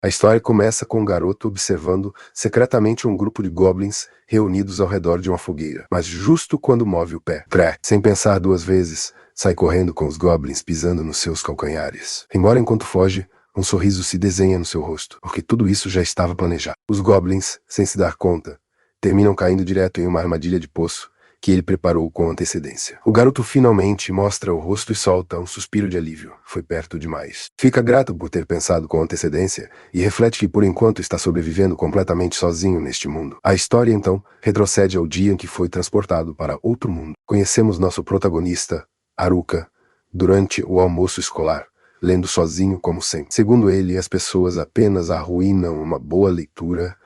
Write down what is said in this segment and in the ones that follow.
A história começa com um garoto observando secretamente um grupo de goblins reunidos ao redor de uma fogueira. Mas justo quando move o pé, sem pensar duas vezes, sai correndo com os goblins pisando nos seus calcanhares. Embora enquanto foge, um sorriso se desenha no seu rosto, porque tudo isso já estava planejado. Os goblins, sem se dar conta, terminam caindo direto em uma armadilha de poço que ele preparou com antecedência. O garoto finalmente mostra o rosto e solta um suspiro de alívio. Foi perto demais. Fica grato por ter pensado com antecedência e reflete que por enquanto está sobrevivendo completamente sozinho neste mundo. A história então retrocede ao dia em que foi transportado para outro mundo. Conhecemos nosso protagonista, Haruka, durante o almoço escolar, lendo sozinho como sempre. Segundo ele, as pessoas apenas arruinam uma boa leitura.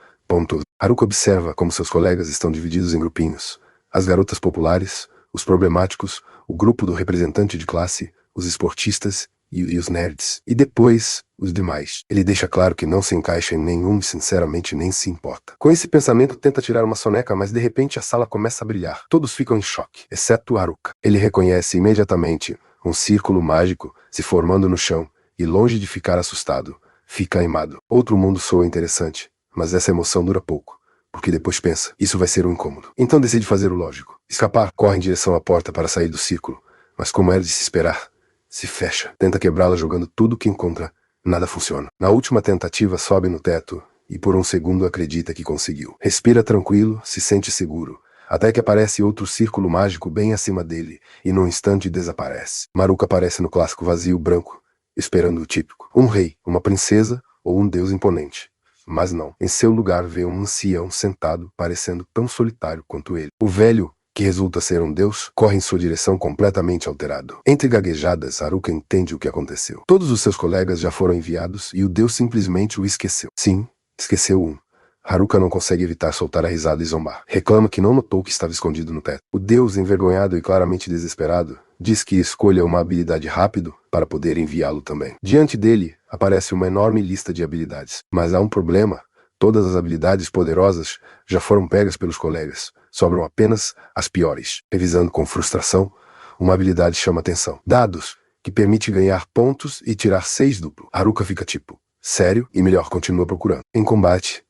Haruka observa como seus colegas estão divididos em grupinhos. As garotas populares, os problemáticos, o grupo do representante de classe, os esportistas e os nerds. E depois, os demais. Ele deixa claro que não se encaixa em nenhum e sinceramente nem se importa. Com esse pensamento tenta tirar uma soneca, mas de repente a sala começa a brilhar. Todos ficam em choque, exceto Haruka. Ele reconhece imediatamente um círculo mágico se formando no chão e, longe de ficar assustado, fica animado. Outro mundo soa interessante, mas essa emoção dura pouco. Porque depois pensa, isso vai ser um incômodo. Então decide fazer o lógico. Escapar, corre em direção à porta para sair do círculo. Mas como era de se esperar, se fecha. Tenta quebrá-la jogando tudo que encontra. Nada funciona. Na última tentativa sobe no teto e por um segundo acredita que conseguiu. Respira tranquilo, se sente seguro. Até que aparece outro círculo mágico bem acima dele e num instante desaparece. Haruka aparece no clássico vazio branco, esperando o típico. Um rei, uma princesa ou um deus imponente. Mas não. Em seu lugar vê um ancião sentado, parecendo tão solitário quanto ele. O velho, que resulta ser um deus, corre em sua direção completamente alterado. Entre gaguejadas, Haruka entende o que aconteceu. Todos os seus colegas já foram enviados e o deus simplesmente o esqueceu. Sim, esqueceu um. Haruka não consegue evitar soltar a risada e zombar. Reclama que não notou que estava escondido no teto. O deus, envergonhado e claramente desesperado, diz que escolha uma habilidade rápido para poder enviá-lo também. Diante dele, aparece uma enorme lista de habilidades. Mas há um problema. Todas as habilidades poderosas já foram pegas pelos colegas. Sobram apenas as piores. Revisando com frustração, uma habilidade chama atenção. Dados, que permite ganhar pontos e tirar 6 duplo. Haruka fica tipo, sério? E melhor, continua procurando. Em combate,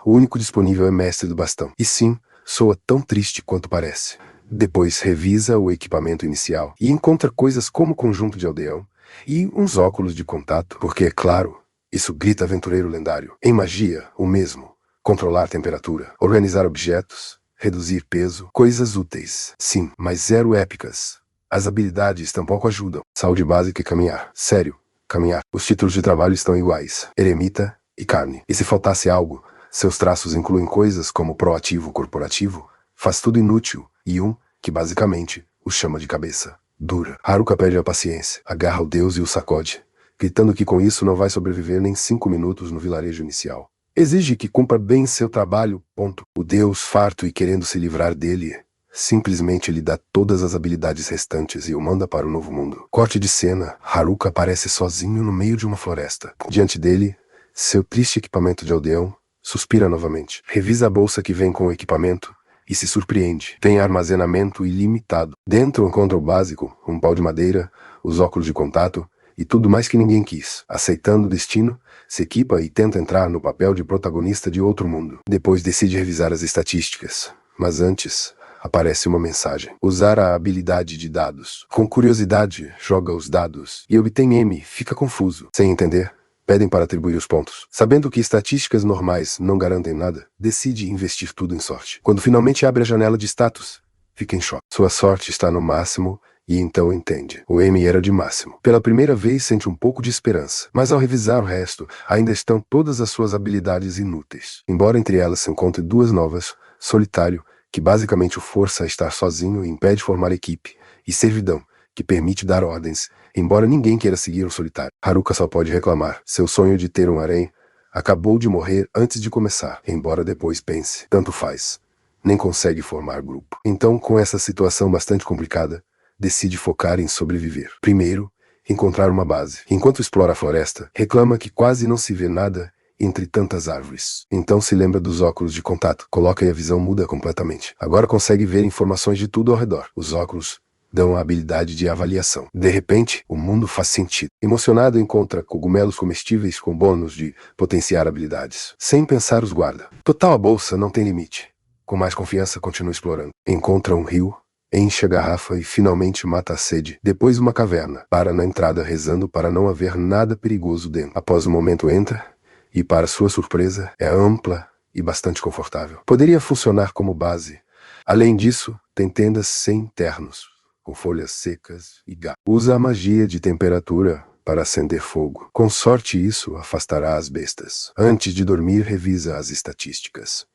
o único disponível é Mestre do Bastão. E sim, soa tão triste quanto parece. Depois revisa o equipamento inicial e encontra coisas como conjunto de aldeão e uns óculos de contato, porque é claro, isso grita aventureiro lendário. Em magia, o mesmo. Controlar temperatura, organizar objetos, reduzir peso, coisas úteis. Sim, mas zero épicas. As habilidades tampouco ajudam. Saúde básica e caminhar. Sério, caminhar. Os títulos de trabalho estão iguais. Eremita e carne. E se faltasse algo, seus traços incluem coisas como proativo corporativo, faz tudo inútil, e um, que basicamente o chama de cabeça dura. Haruka perde a paciência, agarra o deus e o sacode, gritando que com isso não vai sobreviver nem 5 minutos no vilarejo inicial. Exige que cumpra bem seu trabalho, ponto. O deus, farto e querendo se livrar dele, simplesmente lhe dá todas as habilidades restantes e o manda para o novo mundo. Corte de cena, Haruka aparece sozinho no meio de uma floresta. Diante dele, seu triste equipamento de aldeão suspira novamente. Revisa a bolsa que vem com o equipamento e se surpreende. Tem armazenamento ilimitado. Dentro encontra o básico, um pau de madeira, os óculos de contato e tudo mais que ninguém quis. Aceitando o destino, se equipa e tenta entrar no papel de protagonista de outro mundo. Depois decide revisar as estatísticas. Mas antes, aparece uma mensagem. Usar a habilidade de dados. Com curiosidade, joga os dados e obtém M. Fica confuso. Sem entender, pedem para atribuir os pontos. Sabendo que estatísticas normais não garantem nada, decide investir tudo em sorte. Quando finalmente abre a janela de status, fica em choque. Sua sorte está no máximo e então entende. O M era de máximo. Pela primeira vez sente um pouco de esperança, mas ao revisar o resto, ainda estão todas as suas habilidades inúteis. Embora entre elas se encontre 2 novas, Solitário, que basicamente o força a estar sozinho e impede formar equipe, e Servidão, que permite dar ordens, embora ninguém queira seguir o Solitário. Haruka só pode reclamar. Seu sonho de ter um harém acabou de morrer antes de começar, embora depois pense. Tanto faz. Nem consegue formar grupo. Então, com essa situação bastante complicada, decide focar em sobreviver. Primeiro, encontrar uma base. Enquanto explora a floresta, reclama que quase não se vê nada entre tantas árvores. Então se lembra dos óculos de contato. Coloca e a visão muda completamente. Agora consegue ver informações de tudo ao redor. Os óculos dão a habilidade de avaliação. De repente, o mundo faz sentido. Emocionado, encontra cogumelos comestíveis com bônus de potenciar habilidades. Sem pensar, os guarda. Total, a bolsa não tem limite. Com mais confiança, continua explorando. Encontra um rio, enche a garrafa e finalmente mata a sede. Depois uma caverna. Para na entrada rezando para não haver nada perigoso dentro. Após um momento entra e, para sua surpresa, é ampla e bastante confortável. Poderia funcionar como base. Além disso, tem tendas sem ternos, com folhas secas e galhos. Usa a magia de temperatura para acender fogo. Com sorte, isso afastará as bestas. Antes de dormir, revisa as estatísticas.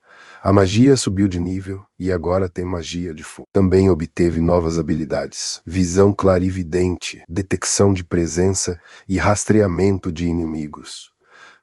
A magia subiu de nível e agora tem magia de fogo. Também obteve novas habilidades: visão clarividente, detecção de presença e rastreamento de inimigos.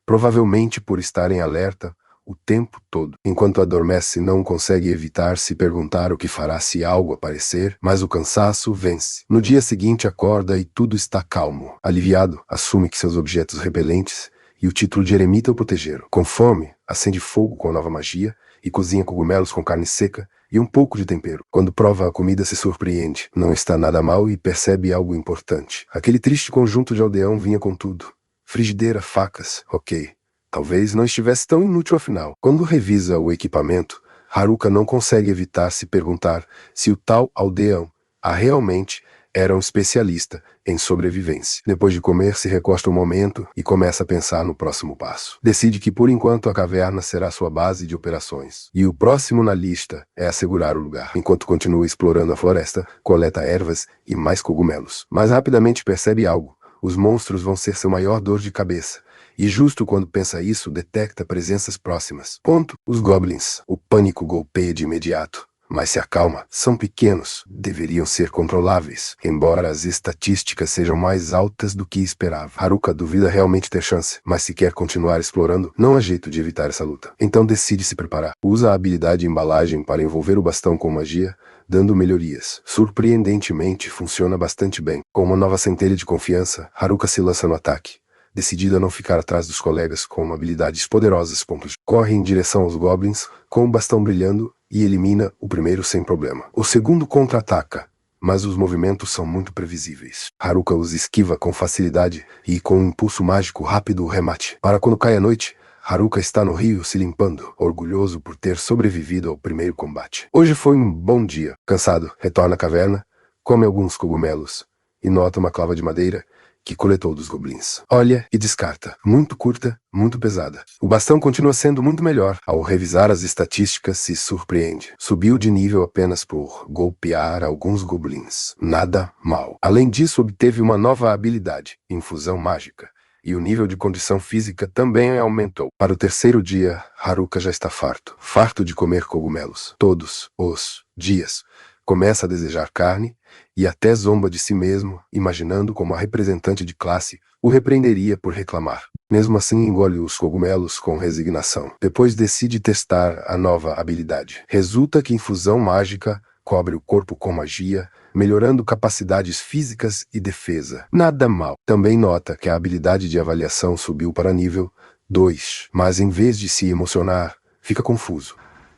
Provavelmente por estar em alerta o tempo todo. Enquanto adormece, não consegue evitar se perguntar o que fará se algo aparecer, mas o cansaço vence. No dia seguinte acorda e tudo está calmo. Aliviado, assume que seus objetos repelentes e o título de eremita o protegeram. Com fome, acende fogo com a nova magia e cozinha cogumelos com carne seca e um pouco de tempero. Quando prova a comida, se surpreende. Não está nada mal e percebe algo importante. Aquele triste conjunto de aldeão vinha com tudo. Frigideira, facas, ok. Talvez não estivesse tão inútil afinal. Quando revisa o equipamento, Haruka não consegue evitar se perguntar se o tal aldeão realmente era um especialista em sobrevivência. Depois de comer, se recosta um momento e começa a pensar no próximo passo. Decide que por enquanto a caverna será sua base de operações. E o próximo na lista é assegurar o lugar. Enquanto continua explorando a floresta, coleta ervas e mais cogumelos. Mas rapidamente percebe algo. Os monstros vão ser seu maior dor de cabeça. E justo quando pensa isso, detecta presenças próximas. Os goblins. O pânico golpeia de imediato. Mas se acalma. São pequenos. Deveriam ser controláveis. Embora as estatísticas sejam mais altas do que esperava. Haruka duvida realmente ter chance. Mas se quer continuar explorando, não há jeito de evitar essa luta. Então decide se preparar. Usa a habilidade de embalagem para envolver o bastão com magia, dando melhorias. Surpreendentemente, funciona bastante bem. Com uma nova centelha de confiança, Haruka se lança no ataque. Decidida a não ficar atrás dos colegas com habilidades poderosas. Corre em direção aos goblins, com o bastão brilhando, e elimina o primeiro sem problema. O segundo contra-ataca, mas os movimentos são muito previsíveis. Haruka os esquiva com facilidade e com um impulso mágico rápido o remate. Para quando cai a noite, Haruka está no rio se limpando, orgulhoso por ter sobrevivido ao primeiro combate. Hoje foi um bom dia. Cansado, retorna à caverna, come alguns cogumelos e nota uma clava de madeira que coletou dos goblins. Olha e descarta. Muito curta, muito pesada. O bastão continua sendo muito melhor. Ao revisar as estatísticas, se surpreende. Subiu de nível apenas por golpear alguns goblins. Nada mal. Além disso, obteve uma nova habilidade, infusão mágica. E o nível de condição física também aumentou. Para o terceiro dia, Haruka já está farto. Farto de comer cogumelos. Todos os dias. Começa a desejar carne e até zomba de si mesmo, imaginando como a representante de classe o repreenderia por reclamar. Mesmo assim, engole os cogumelos com resignação. Depois decide testar a nova habilidade. Resulta que infusão mágica cobre o corpo com magia, melhorando capacidades físicas e defesa. Nada mal. Também nota que a habilidade de avaliação subiu para nível 2, mas em vez de se emocionar, fica confuso.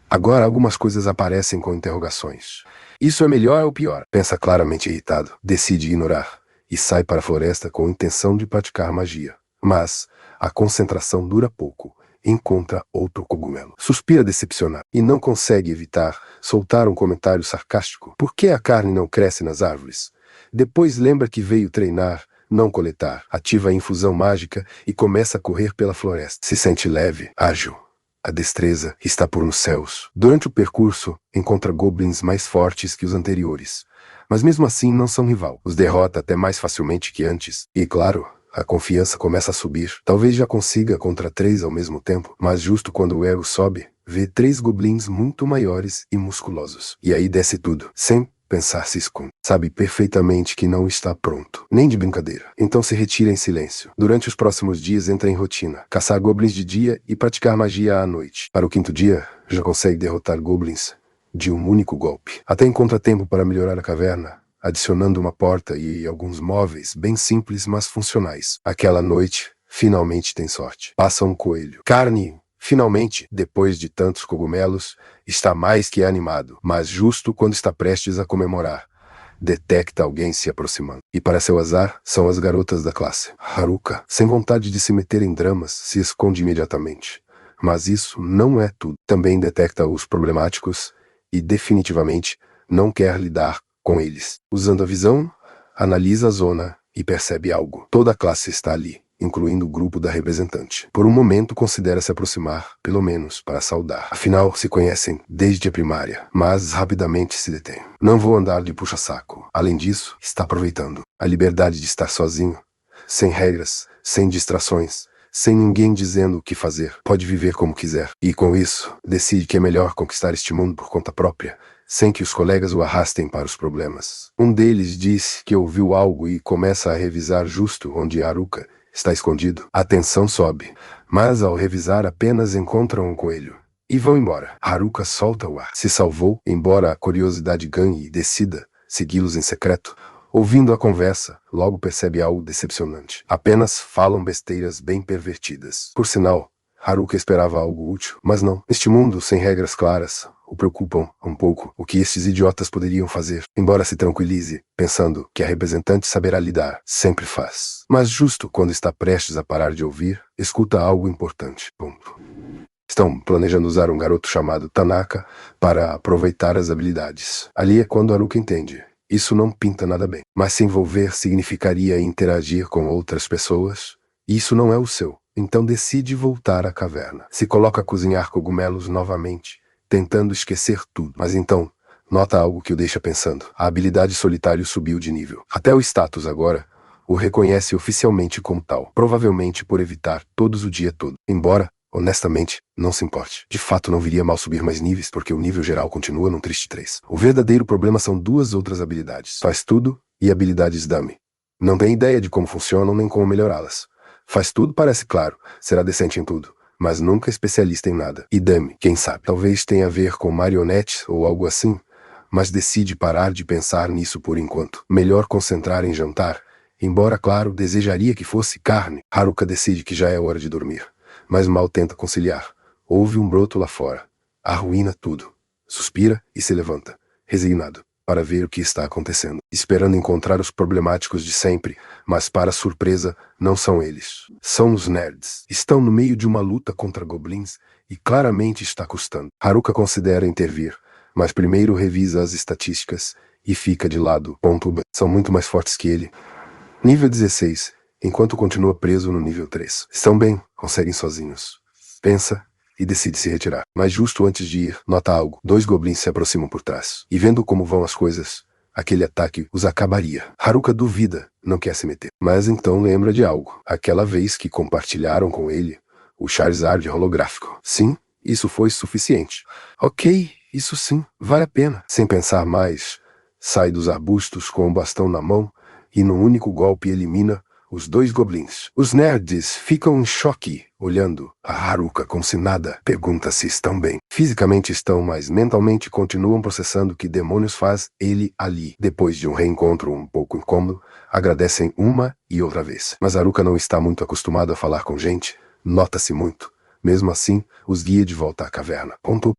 Agora algumas coisas aparecem com interrogações. Isso é melhor ou pior? Pensa claramente irritado. Decide ignorar e sai para a floresta com a intenção de praticar magia. Mas a concentração dura pouco. Encontra outro cogumelo. Suspira decepcionado e não consegue evitar soltar um comentário sarcástico. Por que a carne não cresce nas árvores? Depois lembra que veio treinar, não coletar. Ativa a infusão mágica e começa a correr pela floresta. Se sente leve, ágil. A destreza está por nos céus. Durante o percurso, encontra goblins mais fortes que os anteriores. Mas mesmo assim não são rival. Os derrota até mais facilmente que antes. E claro, a confiança começa a subir. Talvez já consiga contra 3 ao mesmo tempo. Mas justo quando o ego sobe, vê 3 goblins muito maiores e musculosos. E aí desce tudo. Sem pensar, se esconde. Sabe perfeitamente que não está pronto. Nem de brincadeira. Então se retira em silêncio. Durante os próximos dias entra em rotina. Caçar goblins de dia e praticar magia à noite. Para o 5º dia, já consegue derrotar goblins de um único golpe. Até encontra tempo para melhorar a caverna, adicionando uma porta e alguns móveis bem simples, mas funcionais. Aquela noite, finalmente tem sorte. Passa um coelho. Carne. Finalmente, depois de tantos cogumelos, está mais que animado, mas justo quando está prestes a comemorar. detecta alguém se aproximando. E para seu azar, são as garotas da classe. Haruka, sem vontade de se meter em dramas, se esconde imediatamente. Mas isso não é tudo. Também detecta os problemáticos e definitivamente não quer lidar com eles. Usando a visão, analisa a zona e percebe algo. Toda a classe está ali, incluindo o grupo da representante. Por um momento considera se aproximar, pelo menos para saudar. Afinal, se conhecem desde a primária, mas rapidamente se detém. Não vou andar de puxa-saco. Além disso, está aproveitando a liberdade de estar sozinho, sem regras, sem distrações, sem ninguém dizendo o que fazer. Pode viver como quiser. E com isso, decide que é melhor conquistar este mundo por conta própria, sem que os colegas o arrastem para os problemas. Um deles diz que ouviu algo e começa a revisar justo onde Haruka está escondido. A tensão sobe, mas ao revisar apenas encontram um coelho. E vão embora. Haruka solta o ar. Se salvou, embora a curiosidade ganhe e decida segui-los em secreto. Ouvindo a conversa, logo percebe algo decepcionante. Apenas falam besteiras bem pervertidas. Por sinal, Haruka esperava algo útil, mas não. Neste mundo, sem regras claras, o preocupam um pouco o que estes idiotas poderiam fazer, embora se tranquilize, pensando que a representante saberá lidar, sempre faz. Mas justo quando está prestes a parar de ouvir, escuta algo importante. Ponto. Estão planejando usar um garoto chamado Tanaka para aproveitar as habilidades. Ali é quando Haruka entende. Isso não pinta nada bem. Mas se envolver significaria interagir com outras pessoas, e isso não é o seu. Então decide voltar à caverna. Se coloca a cozinhar cogumelos novamente, tentando esquecer tudo. Mas então, nota algo que o deixa pensando. A habilidade solitário subiu de nível. Até o status agora o reconhece oficialmente como tal. Provavelmente por evitar todos o dia todo. Embora, honestamente, não se importe. De fato, não viria mal subir mais níveis, porque o nível geral continua num triste 3. O verdadeiro problema são duas outras habilidades. Faz tudo e habilidades dummy. Não tem ideia de como funcionam nem como melhorá-las. Faz tudo parece claro, será decente em tudo, mas nunca especialista em nada. E dummy, quem sabe? Talvez tenha a ver com marionetes ou algo assim, mas decide parar de pensar nisso por enquanto. Melhor concentrar em jantar, embora, claro, desejaria que fosse carne. Haruka decide que já é hora de dormir. Mas mal tenta conciliar. Houve um broto lá fora. Arruína tudo. Suspira e se levanta, resignado, para ver o que está acontecendo. Esperando encontrar os problemáticos de sempre, mas para surpresa, não são eles. São os nerds. Estão no meio de uma luta contra goblins e claramente está custando. Haruka considera intervir, mas primeiro revisa as estatísticas e fica de lado. São muito mais fortes que ele. Nível 16. Enquanto continua preso no nível 3. Estão bem, conseguem sozinhos. Pensa e decide se retirar. Mas justo antes de ir, nota algo. 2 goblins se aproximam por trás. E vendo como vão as coisas, aquele ataque os acabaria. Haruka duvida, não quer se meter. Mas então lembra de algo. Aquela vez que compartilharam com ele o Charizard holográfico. Sim, isso foi suficiente. Ok, isso sim, vale a pena. Sem pensar mais, sai dos arbustos com o bastão na mão e num único golpe elimina os 2 goblins. Os nerds ficam em choque, olhando a Haruka como se nada. Pergunta se estão bem. Fisicamente estão, mas mentalmente continuam processando que demônios faz ele ali. Depois de um reencontro um pouco incômodo, agradecem uma e outra vez. Mas Haruka não está muito acostumado a falar com gente, nota-se muito. Mesmo assim, os guia de volta à caverna.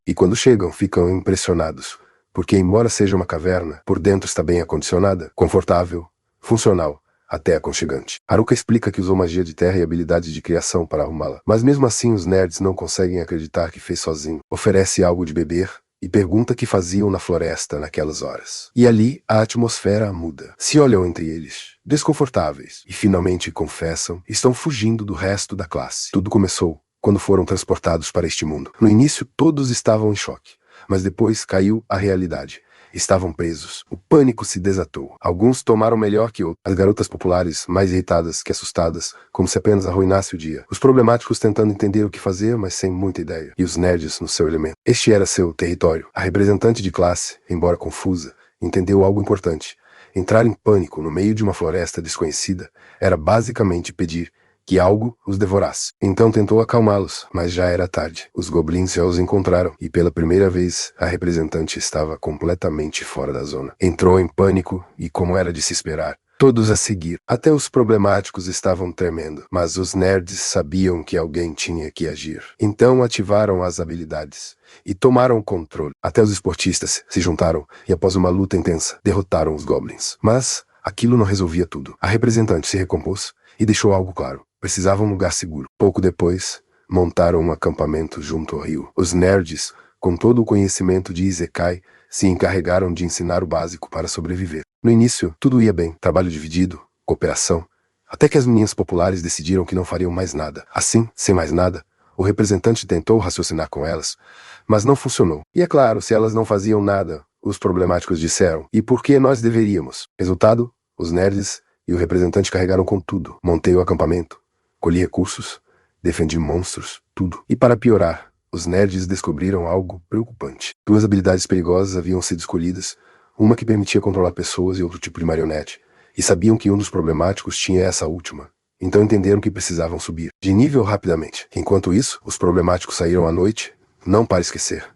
E quando chegam, ficam impressionados, porque embora seja uma caverna, por dentro está bem acondicionada, confortável, funcional, até aconchegante. Haruka explica que usou magia de terra e habilidades de criação para arrumá-la. Mas mesmo assim os nerds não conseguem acreditar que fez sozinho. Oferece algo de beber e pergunta o que faziam na floresta naquelas horas. E ali a atmosfera muda. Se olham entre eles, desconfortáveis, e finalmente confessam, estão fugindo do resto da classe. Tudo começou quando foram transportados para este mundo. No início todos estavam em choque, mas depois caiu a realidade. Estavam presos. O pânico se desatou. Alguns tomaram melhor que outros. As garotas populares, mais irritadas que assustadas, como se apenas arruinasse o dia. Os problemáticos tentando entender o que fazer, mas sem muita ideia. E os nerds no seu elemento. Este era seu território. A representante de classe, embora confusa, entendeu algo importante. Entrar em pânico no meio de uma floresta desconhecida era basicamente pedir que algo os devorasse. Então tentou acalmá-los, mas já era tarde. Os goblins já os encontraram, e pela primeira vez a representante estava completamente fora da zona. Entrou em pânico e, como era de se esperar, Todos a seguir. Até os problemáticos estavam tremendo, mas os nerds sabiam que alguém tinha que agir. Então ativaram as habilidades e tomaram o controle. Até os esportistas se juntaram e, após uma luta intensa, derrotaram os goblins. Mas aquilo não resolvia tudo. A representante se recompôs e deixou algo claro. Precisavam um lugar seguro. Pouco depois, montaram um acampamento junto ao rio. Os nerds, com todo o conhecimento de Isekai, se encarregaram de ensinar o básico para sobreviver. No início, tudo ia bem, trabalho dividido, cooperação, até que as meninas populares decidiram que não fariam mais nada. Assim, sem mais nada, o representante tentou raciocinar com elas, mas não funcionou. E é claro, se elas não faziam nada, os problemáticos disseram, e por que nós deveríamos? Resultado, os nerds e o representante carregaram com tudo. Montei o acampamento, colhi recursos, defendi monstros, tudo. E para piorar, os nerds descobriram algo preocupante. Duas habilidades perigosas haviam sido escolhidas, uma que permitia controlar pessoas e outro tipo de marionete, e sabiam que um dos problemáticos tinha essa última. Então entenderam que precisavam subir de nível rapidamente. Enquanto isso, os problemáticos saíram à noite, não para esquecer,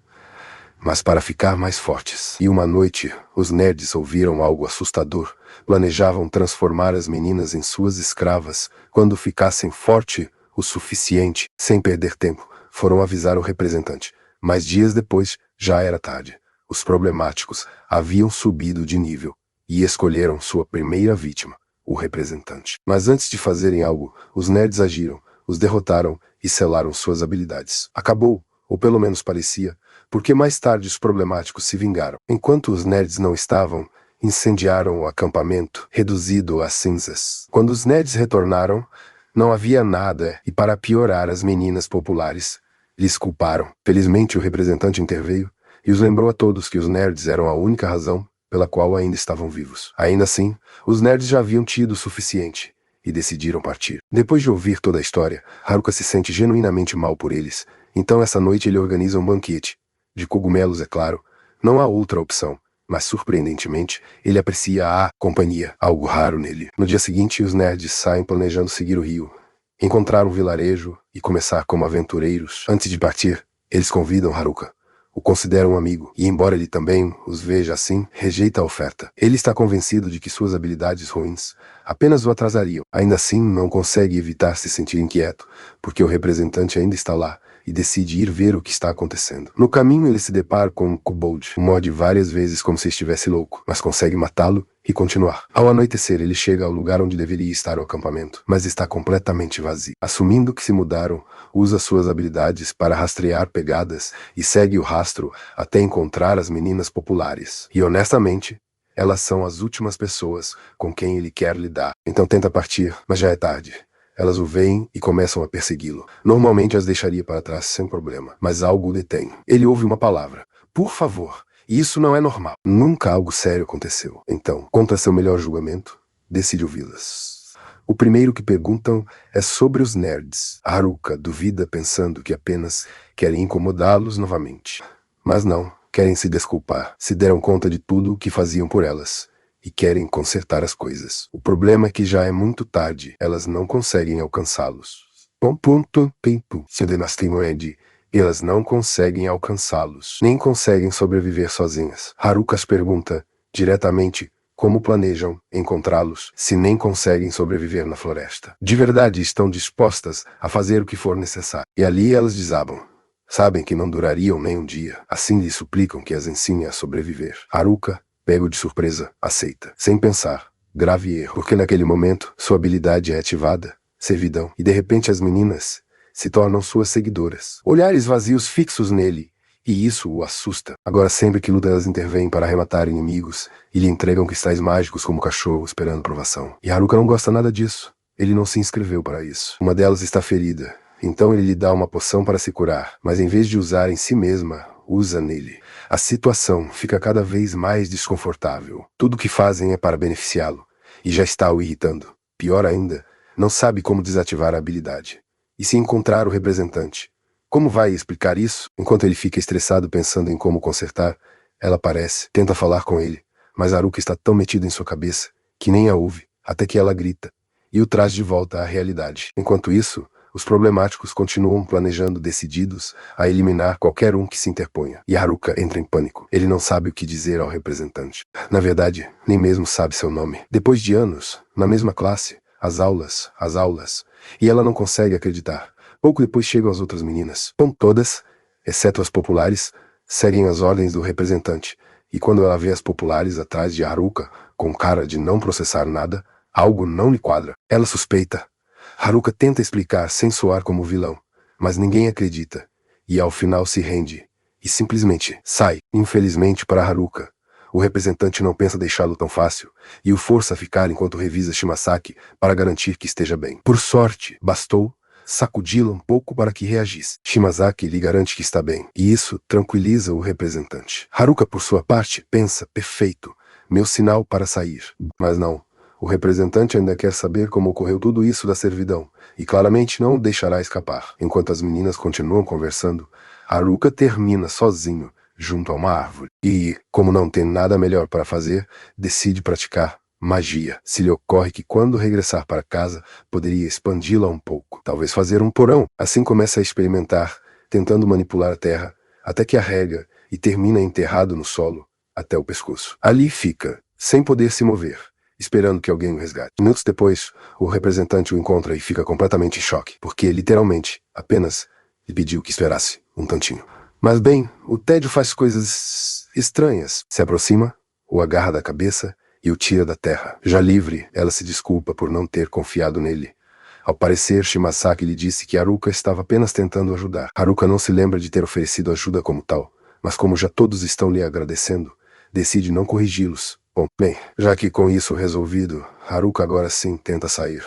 mas para ficar mais fortes. E uma noite, os nerds ouviram algo assustador. Planejavam transformar as meninas em suas escravas quando ficassem forte o suficiente. Sem perder tempo, foram avisar o representante. Mas dias depois, já era tarde. Os problemáticos haviam subido de nível e escolheram sua primeira vítima, o representante. Mas antes de fazerem algo, os nerds agiram, os derrotaram e selaram suas habilidades. Acabou, ou pelo menos parecia, porque mais tarde os problemáticos se vingaram. Enquanto os nerds não estavam, incendiaram o acampamento, reduzido a cinzas. Quando os nerds retornaram, não havia nada, e para piorar, as meninas populares lhes culparam. Felizmente o representante interveio e os lembrou a todos que os nerds eram a única razão pela qual ainda estavam vivos. Ainda assim, os nerds já haviam tido o suficiente e decidiram partir. Depois de ouvir toda a história, Haruka se sente genuinamente mal por eles. Então essa noite ele organiza um banquete. De cogumelos, é claro. Não há outra opção. Mas surpreendentemente, ele aprecia a companhia, algo raro nele. No dia seguinte, os nerds saem planejando seguir o rio, encontrar um vilarejo e começar como aventureiros. Antes de partir, eles convidam Haruka. O considera um amigo, e embora ele também os veja assim, rejeita a oferta. Ele está convencido de que suas habilidades ruins apenas o atrasariam. Ainda assim, não consegue evitar se sentir inquieto, porque o representante ainda está lá, e decide ir ver o que está acontecendo. No caminho, ele se depara com um kobold, morde várias vezes como se estivesse louco, mas consegue matá-lo e continuar. Ao anoitecer, ele chega ao lugar onde deveria estar o acampamento, mas está completamente vazio. Assumindo que se mudaram, usa suas habilidades para rastrear pegadas e segue o rastro até encontrar as meninas populares. E honestamente, elas são as últimas pessoas com quem ele quer lidar. Então tenta partir, mas já é tarde. Elas o veem e começam a persegui-lo. Normalmente as deixaria para trás sem problema, mas algo o detém. Ele ouve uma palavra. Por favor. Isso não é normal. Nunca algo sério aconteceu. Então, contra seu melhor julgamento, decide ouvi-las. O primeiro que perguntam é sobre os nerds. Haruka duvida pensando que apenas querem incomodá-los novamente. Mas não, querem se desculpar. Se deram conta de tudo o que faziam por elas e querem consertar as coisas. O problema é que já é muito tarde. Elas não conseguem alcançá-los. Elas não conseguem alcançá-los, nem conseguem sobreviver sozinhas. Haruka as pergunta diretamente como planejam encontrá-los se nem conseguem sobreviver na floresta. De verdade estão dispostas a fazer o que for necessário. E ali elas desabam. Sabem que não durariam nem um dia. Assim lhe suplicam que as ensine a sobreviver. Haruka, pego de surpresa, aceita. Sem pensar. Grave erro. Porque naquele momento, sua habilidade é ativada. Servidão. E de repente as meninas se tornam suas seguidoras. Olhares vazios fixos nele. E isso o assusta. Agora sempre que luta elas intervêm para arrematar inimigos e lhe entregam cristais mágicos como cachorro esperando provação. E Haruka não gosta nada disso. Ele não se inscreveu para isso. Uma delas está ferida. Então ele lhe dá uma poção para se curar. Mas em vez de usar em si mesma, usa nele. A situação fica cada vez mais desconfortável. Tudo o que fazem é para beneficiá-lo. E já está o irritando. Pior ainda, não sabe como desativar a habilidade. E se encontrar o representante? Como vai explicar isso? Enquanto ele fica estressado pensando em como consertar, ela aparece, tenta falar com ele, mas Haruka está tão metido em sua cabeça que nem a ouve, até que ela grita, e o traz de volta à realidade. Enquanto isso, Os problemáticos continuam planejando decididos a eliminar qualquer um que se interponha. E Haruka entra em pânico. Ele não sabe o que dizer ao representante. Na verdade, nem mesmo sabe seu nome. Depois de anos, na mesma classe, as aulas, e ela não consegue acreditar. Pouco depois chegam as outras meninas. Todas, exceto as populares, seguem as ordens do representante. E quando ela vê as populares atrás de Haruka, com cara de não processar nada, algo não lhe quadra. Ela suspeita. Haruka tenta explicar sem soar como vilão, mas ninguém acredita, e ao final se rende, e simplesmente sai. Infelizmente para Haruka, o representante não pensa deixá-lo tão fácil, e o força a ficar enquanto revisa Shimasaki para garantir que esteja bem. Por sorte, bastou sacudi-la um pouco para que reagisse. Shimasaki lhe garante que está bem, e isso tranquiliza o representante. Haruka, por sua parte, pensa, perfeito, meu sinal para sair. Mas não. O representante ainda quer saber como ocorreu tudo isso da servidão, e claramente não o deixará escapar. Enquanto as meninas continuam conversando, Haruka termina sozinho, junto a uma árvore. E, como não tem nada melhor para fazer, decide praticar magia. Se lhe ocorre que quando regressar para casa, poderia expandi-la um pouco, talvez fazer um porão. Assim começa a experimentar, tentando manipular a terra, até que arrega e termina enterrado no solo, até o pescoço. Ali fica, sem poder se mover, esperando que alguém o resgate. Minutos depois, o representante o encontra e fica completamente em choque, porque literalmente, apenas, lhe pediu que esperasse um tantinho. Mas bem, o tédio faz coisas estranhas. Se aproxima, o agarra da cabeça e o tira da terra. Já livre, ela se desculpa por não ter confiado nele. Ao parecer, Shimasaki lhe disse que Haruka estava apenas tentando ajudar. Haruka não se lembra de ter oferecido ajuda como tal, mas como já todos estão lhe agradecendo, decide não corrigi-los. Bom, bem, já que com isso resolvido, Haruka agora sim tenta sair.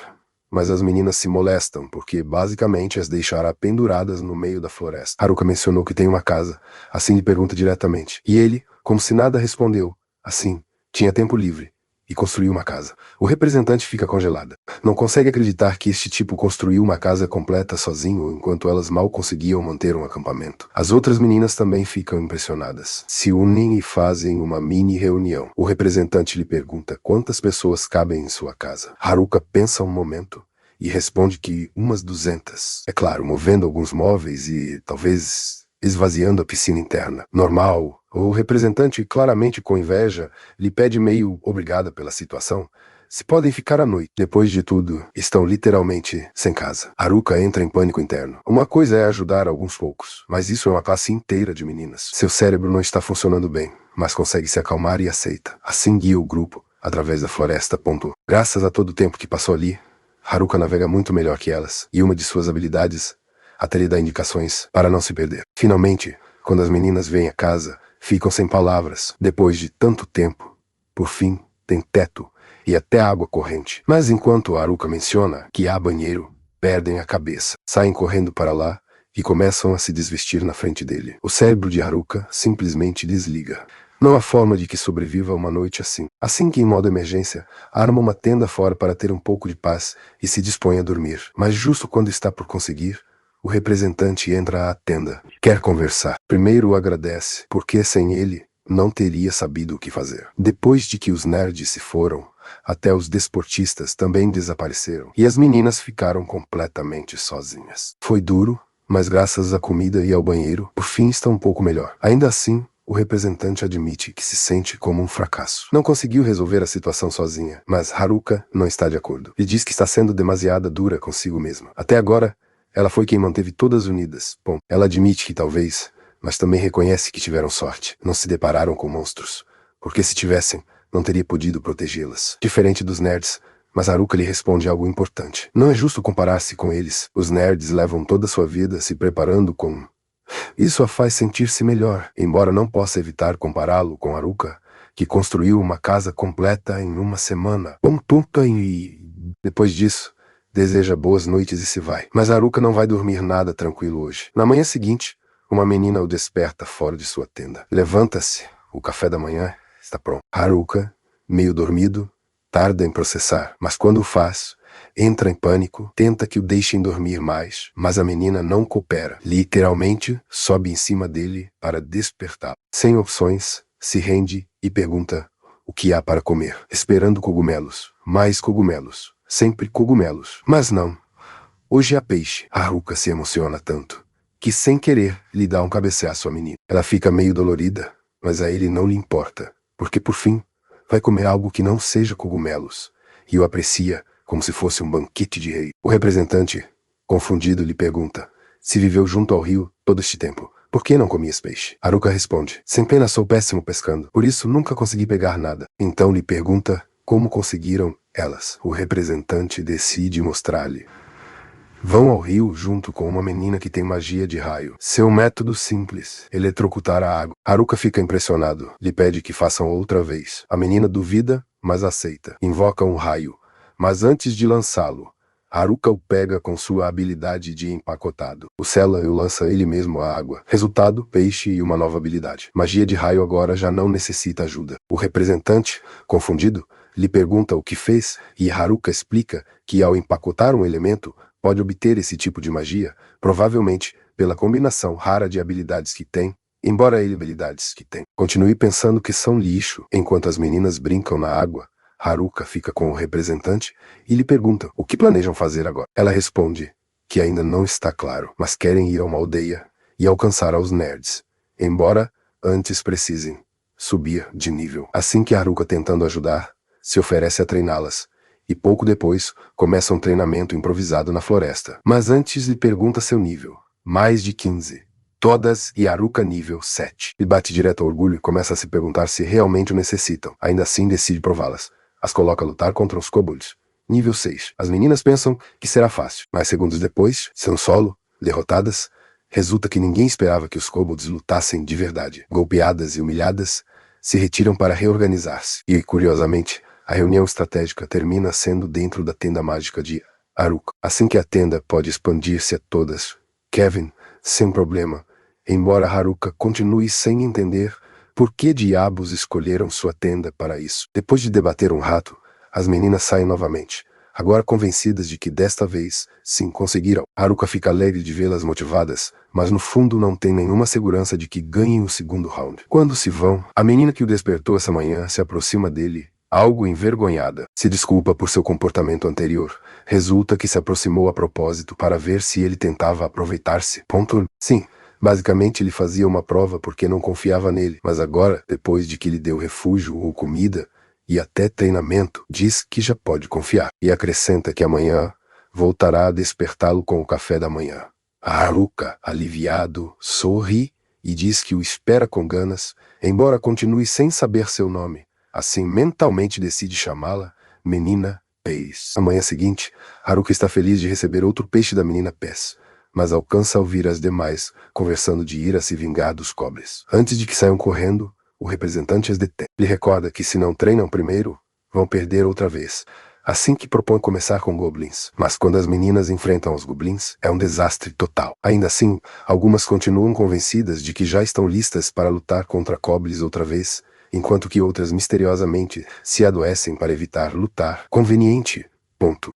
Mas as meninas se molestam, porque basicamente as deixará penduradas no meio da floresta. Haruka mencionou que tem uma casa, assim lhe pergunta diretamente. E ele, como se nada, respondeu, assim, tinha tempo livre, e construiu uma casa. O representante fica congelada. Não consegue acreditar que este tipo construiu uma casa completa sozinho, enquanto elas mal conseguiam manter um acampamento. As outras meninas também ficam impressionadas. Se unem e fazem uma mini reunião. O representante lhe pergunta quantas pessoas cabem em sua casa. Haruka pensa um momento e responde que umas 200. É claro, movendo alguns móveis e talvez esvaziando a piscina interna. Normal. O representante, claramente com inveja, lhe pede meio obrigada pela situação. Se podem ficar à noite. Depois de tudo, estão literalmente sem casa. Haruka entra em pânico interno. Uma coisa é ajudar alguns poucos, mas isso é uma classe inteira de meninas. Seu cérebro não está funcionando bem, mas consegue se acalmar e aceita. Assim guia o grupo, através da floresta. Graças a todo o tempo que passou ali, Haruka navega muito melhor que elas, e uma de suas habilidades até lhe dá indicações para não se perder. Finalmente, quando as meninas vêm a casa, ficam sem palavras. Depois de tanto tempo, por fim, tem teto e até água corrente. Mas enquanto Haruka menciona que há banheiro, perdem a cabeça, saem correndo para lá e começam a se desvestir na frente dele. O cérebro de Haruka simplesmente desliga. Não há forma de que sobreviva uma noite assim. Assim que, em modo emergência, arma uma tenda fora para ter um pouco de paz e se dispõe a dormir. Mas justo quando está por conseguir, o representante entra à tenda. Quer conversar. Primeiro o agradece, porque sem ele, não teria sabido o que fazer. Depois de que os nerds se foram, até os desportistas também desapareceram, e as meninas ficaram completamente sozinhas. Foi duro, mas graças à comida e ao banheiro, por fim está um pouco melhor. Ainda assim, o representante admite que se sente como um fracasso. Não conseguiu resolver a situação sozinha, mas Haruka não está de acordo. Lhe diz que está sendo demasiado dura consigo mesma. Até agora, ela foi quem manteve todas unidas. Bom, ela admite que talvez, mas também reconhece que tiveram sorte. Não se depararam com monstros, porque se tivessem, não teria podido protegê-las. Diferente dos nerds, mas Haruka lhe responde algo importante. Não é justo comparar-se com eles. Os nerds levam toda a sua vida se preparando com... Isso a faz sentir-se melhor, embora não possa evitar compará-lo com Haruka, que construiu uma casa completa em uma semana. E depois disso, deseja boas noites e se vai. Mas Haruka não vai dormir nada tranquilo hoje. Na manhã seguinte, uma menina o desperta fora de sua tenda. Levanta-se, o café da manhã está pronto. Haruka, meio dormido, tarda em processar, mas quando o faz, entra em pânico, tenta que o deixem dormir mais, mas a menina não coopera. Literalmente, sobe em cima dele para despertá-lo. Sem opções, se rende e pergunta o que há para comer, esperando cogumelos, mais cogumelos. Sempre cogumelos. Mas não. Hoje é a peixe. Haruka se emociona tanto que, sem querer, lhe dá um cabeçaço à menina. Ela fica meio dolorida, mas a ele não lhe importa, porque por fim vai comer algo que não seja cogumelos, e o aprecia como se fosse um banquete de rei. O representante, confundido, lhe pergunta se viveu junto ao rio todo este tempo. Por que não comias peixe? Haruka responde: sem pena, sou péssimo pescando, por isso nunca consegui pegar nada. Então lhe pergunta como conseguiram elas. O representante decide mostrar-lhe. Vão ao rio junto com uma menina que tem magia de raio. Seu método simples: eletrocutar a água. Haruka fica impressionado. Lhe pede que façam outra vez. A menina duvida, mas aceita. Invoca um raio, mas antes de lançá-lo, Haruka o pega com sua habilidade de empacotado. O sela e o lança ele mesmo à água. Resultado: peixe e uma nova habilidade. Magia de raio agora já não necessita ajuda. O representante, confundido, lhe pergunta o que fez e Haruka explica que ao empacotar um elemento, pode obter esse tipo de magia, provavelmente pela combinação rara de habilidades que tem, embora ele habilidades que tem. Continue pensando que são lixo. Enquanto as meninas brincam na água, Haruka fica com o representante e lhe pergunta o que planejam fazer agora. Ela responde que ainda não está claro, mas querem ir a uma aldeia e alcançar aos nerds, embora antes precisem subir de nível. Assim que Haruka, tentando ajudar, se oferece a treiná-las, e pouco depois começa um treinamento improvisado na floresta. Mas antes lhe pergunta seu nível. Mais de 15. Todas, e Haruka nível 7. Ele bate direto ao orgulho e começa a se perguntar se realmente o necessitam. Ainda assim decide prová-las. As coloca a lutar contra os kobolds. Nível 6. As meninas pensam que será fácil, mas segundos depois, são solo, derrotadas. Resulta que ninguém esperava que os kobolds lutassem de verdade. Golpeadas e humilhadas, se retiram para reorganizar-se. E, curiosamente, a reunião estratégica termina sendo dentro da tenda mágica de Haruka. Assim que a tenda pode expandir-se a todas, Kevin, sem problema, embora Haruka continue sem entender por que diabos escolheram sua tenda para isso. Depois de debater um rato, as meninas saem novamente, agora convencidas de que desta vez sim conseguiram. Haruka fica alegre de vê-las motivadas, mas no fundo não tem nenhuma segurança de que ganhem o segundo round. Quando se vão, a menina que o despertou essa manhã se aproxima dele, algo envergonhada. Se desculpa por seu comportamento anterior. Resulta que se aproximou a propósito para ver se ele tentava aproveitar-se. Sim, basicamente ele fazia uma prova porque não confiava nele. Mas agora, depois de que lhe deu refúgio ou comida, e até treinamento, diz que já pode confiar. E acrescenta que amanhã voltará a despertá-lo com o café da manhã. Haruka, aliviado, sorri e diz que o espera com ganas, embora continue sem saber seu nome. Assim, mentalmente decide chamá-la Menina Pez. Na manhã seguinte, Haruka está feliz de receber outro peixe da Menina Pez, mas alcança a ouvir as demais conversando de ir a se vingar dos cobres. Antes de que saiam correndo, o representante as detém. Lhe recorda que se não treinam primeiro, vão perder outra vez. Assim que propõe começar com goblins. Mas quando as meninas enfrentam os goblins, é um desastre total. Ainda assim, algumas continuam convencidas de que já estão listas para lutar contra cobres outra vez, enquanto que outras misteriosamente se adoecem para evitar lutar. Conveniente.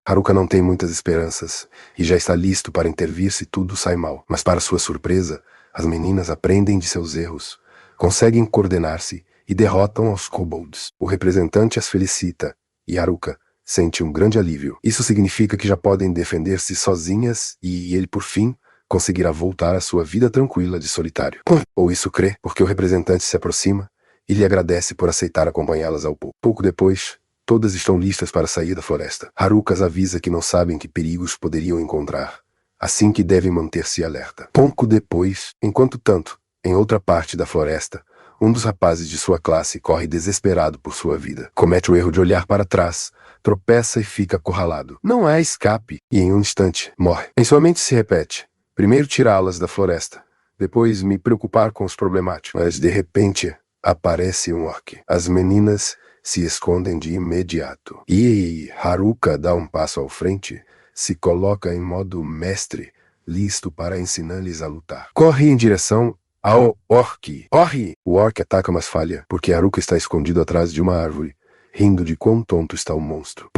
Haruka não tem muitas esperanças e já está listo para intervir se tudo sai mal. Mas para sua surpresa, as meninas aprendem de seus erros, conseguem coordenar-se e derrotam os kobolds. O representante as felicita e Haruka sente um grande alívio. Isso significa que já podem defender-se sozinhas e ele, por fim, conseguirá voltar à sua vida tranquila de solitário. Ou isso crê, porque o representante se aproxima e lhe agradece por aceitar acompanhá-las ao povo. Pouco depois, todas estão listas para sair da floresta. Haruka as avisa que não sabem que perigos poderiam encontrar, assim que devem manter-se alerta. Pouco depois, enquanto tanto, em outra parte da floresta, um dos rapazes de sua classe corre desesperado por sua vida. Comete o erro de olhar para trás, tropeça e fica acorralado. Não há escape, e em um instante, morre. Em sua mente se repete: primeiro tirá-las da floresta, depois me preocupar com os problemáticos. Mas de repente, aparece um orc. As meninas se escondem de imediato. E Haruka dá um passo à frente, se coloca em modo mestre, listo para ensinar-lhes a lutar. Corre em direção ao orc. Corre! O orc ataca, mas falha, porque Haruka está escondido atrás de uma árvore, rindo de quão tonto está o monstro.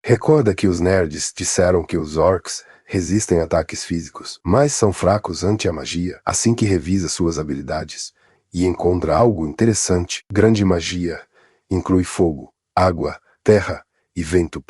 Recorda que os nerds disseram que os orcs resistem a ataques físicos, mas são fracos ante a magia. Assim que revisa suas habilidades e encontra algo interessante, grande magia inclui fogo, água, terra e vento.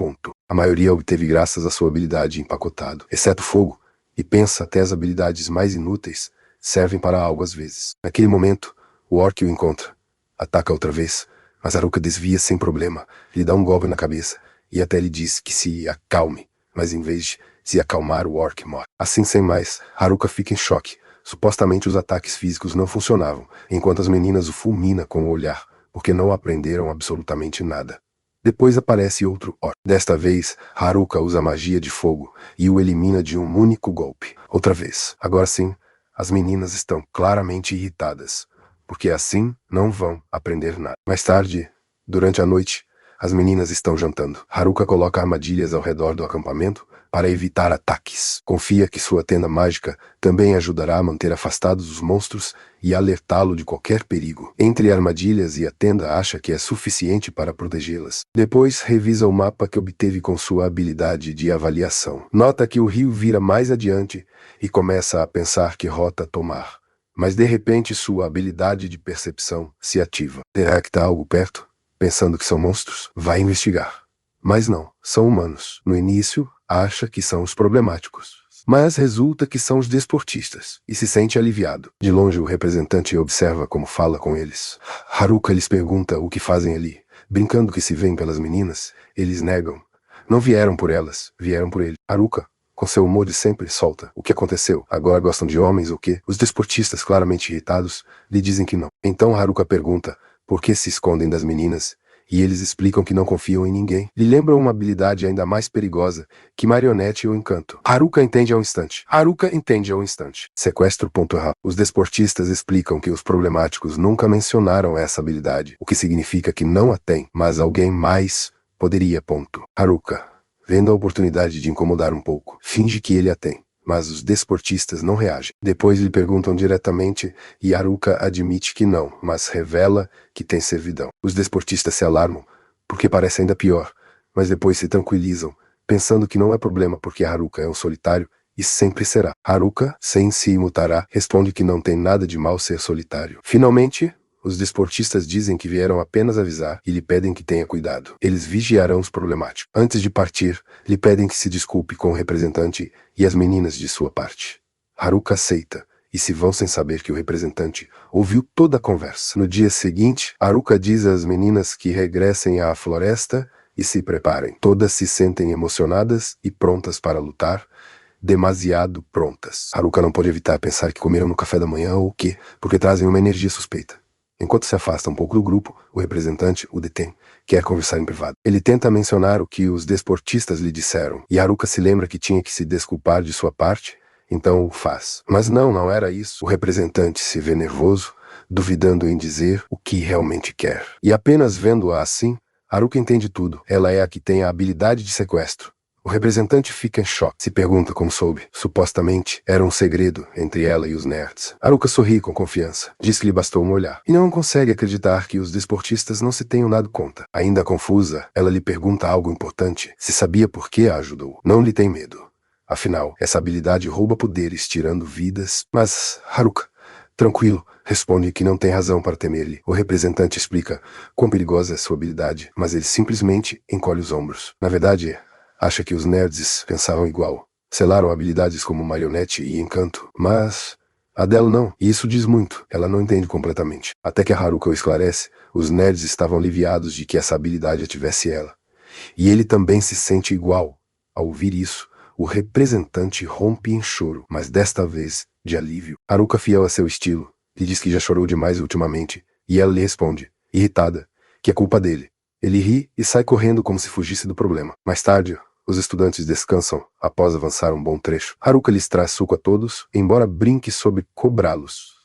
A maioria obteve graças à sua habilidade empacotado, exceto fogo, e pensa até as habilidades mais inúteis servem para algo às vezes. Naquele momento, o orc o encontra. Ataca outra vez, mas Haruka desvia sem problema, lhe dá um golpe na cabeça, e até lhe diz que se acalme, mas em vez de se acalmar, o orc morre. Assim, sem mais, Haruka fica em choque. Supostamente os ataques físicos não funcionavam, enquanto as meninas o fulmina com o olhar, porque não aprenderam absolutamente nada. Depois aparece outro orc. Desta vez, Haruka usa magia de fogo e o elimina de um único golpe. Outra vez. Agora sim, as meninas estão claramente irritadas, porque assim não vão aprender nada. Mais tarde, durante a noite, as meninas estão jantando. Haruka coloca armadilhas ao redor do acampamento para evitar ataques. Confia que sua tenda mágica também ajudará a manter afastados os monstros e alertá-lo de qualquer perigo. Entre armadilhas e a tenda acha que é suficiente para protegê-las. Depois revisa o mapa que obteve com sua habilidade de avaliação. Nota que o rio vira mais adiante e começa a pensar que rota tomar. Mas de repente sua habilidade de percepção se ativa. Detecta algo perto, pensando que são monstros, vai investigar. Mas não, são humanos. No início, acha que são os problemáticos. Mas resulta que são os desportistas, e se sente aliviado. De longe, o representante observa como fala com eles. Haruka lhes pergunta o que fazem ali. Brincando que se veem pelas meninas, eles negam. Não vieram por elas, vieram por ele. Haruka, com seu humor de sempre, solta. O que aconteceu? Agora gostam de homens ou quê? Os desportistas, claramente irritados, lhe dizem que não. Então Haruka pergunta por que se escondem das meninas, e eles explicam que não confiam em ninguém. Lhe lembram uma habilidade ainda mais perigosa que marionete ou encanto. Haruka entende ao instante. Haruka entende ao instante. Sequestro.ra. Os desportistas explicam que os problemáticos nunca mencionaram essa habilidade, o que significa que não a tem, mas alguém mais poderia. Haruka, vendo a oportunidade de incomodar um pouco, finge que ele a tem. Mas os desportistas não reagem. Depois lhe perguntam diretamente e Haruka admite que não, mas revela que tem servidão. Os desportistas se alarmam, porque parece ainda pior, mas depois se tranquilizam, pensando que não é problema porque Haruka é um solitário e sempre será. Haruka, sem se imutará, responde que não tem nada de mal ser solitário. Finalmente, os desportistas dizem que vieram apenas avisar e lhe pedem que tenha cuidado. Eles vigiarão os problemáticos. Antes de partir, lhe pedem que se desculpe com o representante e as meninas de sua parte. Haruka aceita e se vão sem saber que o representante ouviu toda a conversa. No dia seguinte, Haruka diz às meninas que regressem à floresta e se preparem. Todas se sentem emocionadas e prontas para lutar, demasiado prontas. Haruka não pode evitar pensar que comeram no café da manhã ou o quê, porque trazem uma energia suspeita. Enquanto se afasta um pouco do grupo, o representante o detém. Quer conversar em privado. Ele tenta mencionar o que os desportistas lhe disseram, e Haruka se lembra que tinha que se desculpar de sua parte, então o faz. Mas não era isso. O representante se vê nervoso, duvidando em dizer o que realmente quer. E apenas vendo-a assim, Haruka entende tudo. Ela é a que tem a habilidade de sequestro. O representante fica em choque. Se pergunta como soube. Supostamente, era um segredo entre ela e os nerds. Haruka sorri com confiança. Diz que lhe bastou um olhar. E não consegue acreditar que os desportistas não se tenham dado conta. Ainda confusa, ela lhe pergunta algo importante. Se sabia por que a ajudou. Não lhe tem medo. Afinal, essa habilidade rouba poderes, tirando vidas. Mas, Haruka, tranquilo, responde que não tem razão para temer-lhe. O representante explica quão perigosa é sua habilidade, mas ele simplesmente encolhe os ombros. Na verdade, acha que os nerds pensavam igual. Selaram habilidades como marionete e encanto, mas a dela não, e isso diz muito. Ela não entende completamente. Até que a Haruka o esclarece, os nerds estavam aliviados de que essa habilidade a tivesse ela. E ele também se sente igual. Ao ouvir isso, o representante rompe em choro, mas desta vez de alívio. Haruka, fiel a seu estilo, lhe diz que já chorou demais ultimamente, e ela lhe responde, irritada, que é culpa dele. Ele ri e sai correndo como se fugisse do problema. Mais tarde, os estudantes descansam após avançar um bom trecho. Haruka lhes traz suco a todos, embora brinque sobre cobrá-los.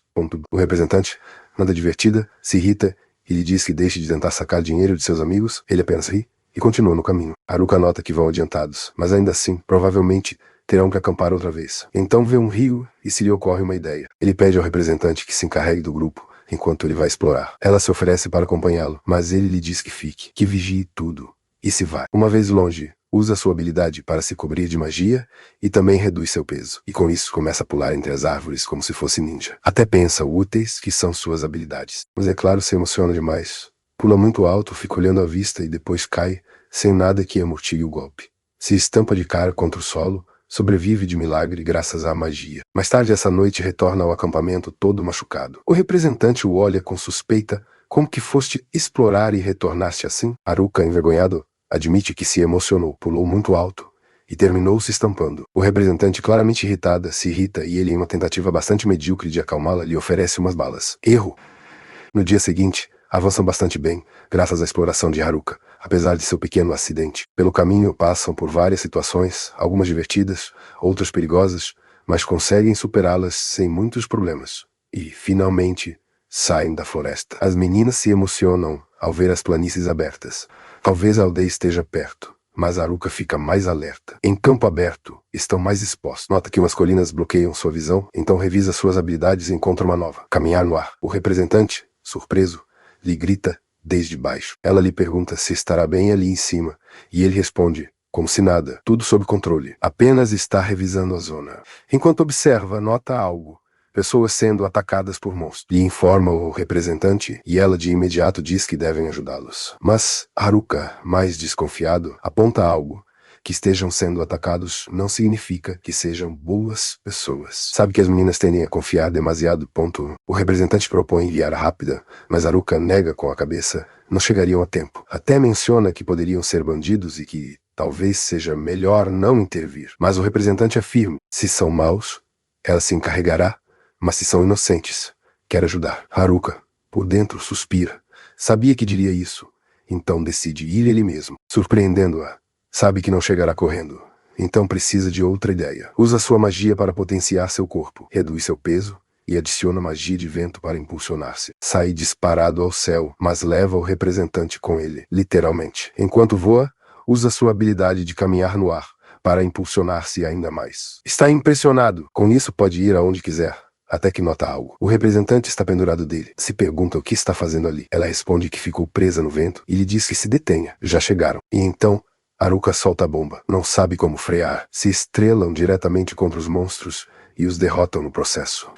O representante, nada divertida, se irrita e lhe diz que deixe de tentar sacar dinheiro de seus amigos. Ele apenas ri e continua no caminho. Haruka nota que vão adiantados, mas ainda assim, provavelmente, terão que acampar outra vez. Então vê um rio e se lhe ocorre uma ideia. Ele pede ao representante que se encarregue do grupo enquanto ele vai explorar. Ela se oferece para acompanhá-lo, mas ele lhe diz que fique, que vigie tudo, e se vai. Uma vez longe, usa sua habilidade para se cobrir de magia e também reduz seu peso. E com isso começa a pular entre as árvores como se fosse ninja. Até pensa úteis que são suas habilidades. Mas é claro, se emociona demais. Pula muito alto, fica olhando a vista e depois cai, sem nada que amortigue o golpe. se estampa de cara contra o solo, sobrevive de milagre graças à magia. Mais tarde essa noite retorna ao acampamento todo machucado. O representante o olha com suspeita, como que foste explorar e retornaste assim? Haruka, envergonhado, admite que se emocionou, pulou muito alto e terminou se estampando. O representante, claramente irritada, se irrita e ele, em uma tentativa bastante medíocre de acalmá-la, lhe oferece umas balas. Erro! No dia seguinte, avançam bastante bem, graças à exploração de Haruka, apesar de seu pequeno acidente. Pelo caminho passam por várias situações, algumas divertidas, outras perigosas, mas conseguem superá-las sem muitos problemas. E, finalmente, saem da floresta. As meninas se emocionam ao ver as planícies abertas. Talvez a aldeia esteja perto, mas Haruka fica mais alerta. Em campo aberto, estão mais expostos. Nota que umas colinas bloqueiam sua visão, então revisa suas habilidades e encontra uma nova. Caminhar no ar. O representante, surpreso, lhe grita desde baixo. Ela lhe pergunta se estará bem ali em cima, e ele responde, como se nada, tudo sob controle. Apenas está revisando a zona. Enquanto observa, nota algo. Pessoas sendo atacadas por monstros. Lhe informa o representante e ela de imediato diz que devem ajudá-los. Mas Haruka, mais desconfiado, aponta algo. Que estejam sendo atacados não significa que sejam boas pessoas. Sabe que as meninas tendem a confiar demasiado. O representante propõe enviar rápida, mas Haruka nega com a cabeça. Não chegariam a tempo. Até menciona que poderiam ser bandidos e que talvez seja melhor não intervir. Mas o representante afirma, se são maus, ela se encarregará. Mas se são inocentes, quer ajudar. Haruka, por dentro, suspira. Sabia que diria isso. Então decide ir ele mesmo, surpreendendo-a. Sabe que não chegará correndo. Então precisa de outra ideia. Usa sua magia para potenciar seu corpo. Reduz seu peso e adiciona magia de vento para impulsionar-se. Sai disparado ao céu, mas leva o representante com ele, literalmente. Enquanto voa, usa sua habilidade de caminhar no ar para impulsionar-se ainda mais. Está impressionado. Com isso pode ir aonde quiser. Até que nota algo. O representante está pendurado dele. Se pergunta o que está fazendo ali. Ela responde que ficou presa no vento e lhe diz que se detenha. Já chegaram. E então, Haruka solta a bomba. Não sabe como frear. Se estrelam diretamente contra os monstros e os derrotam no processo.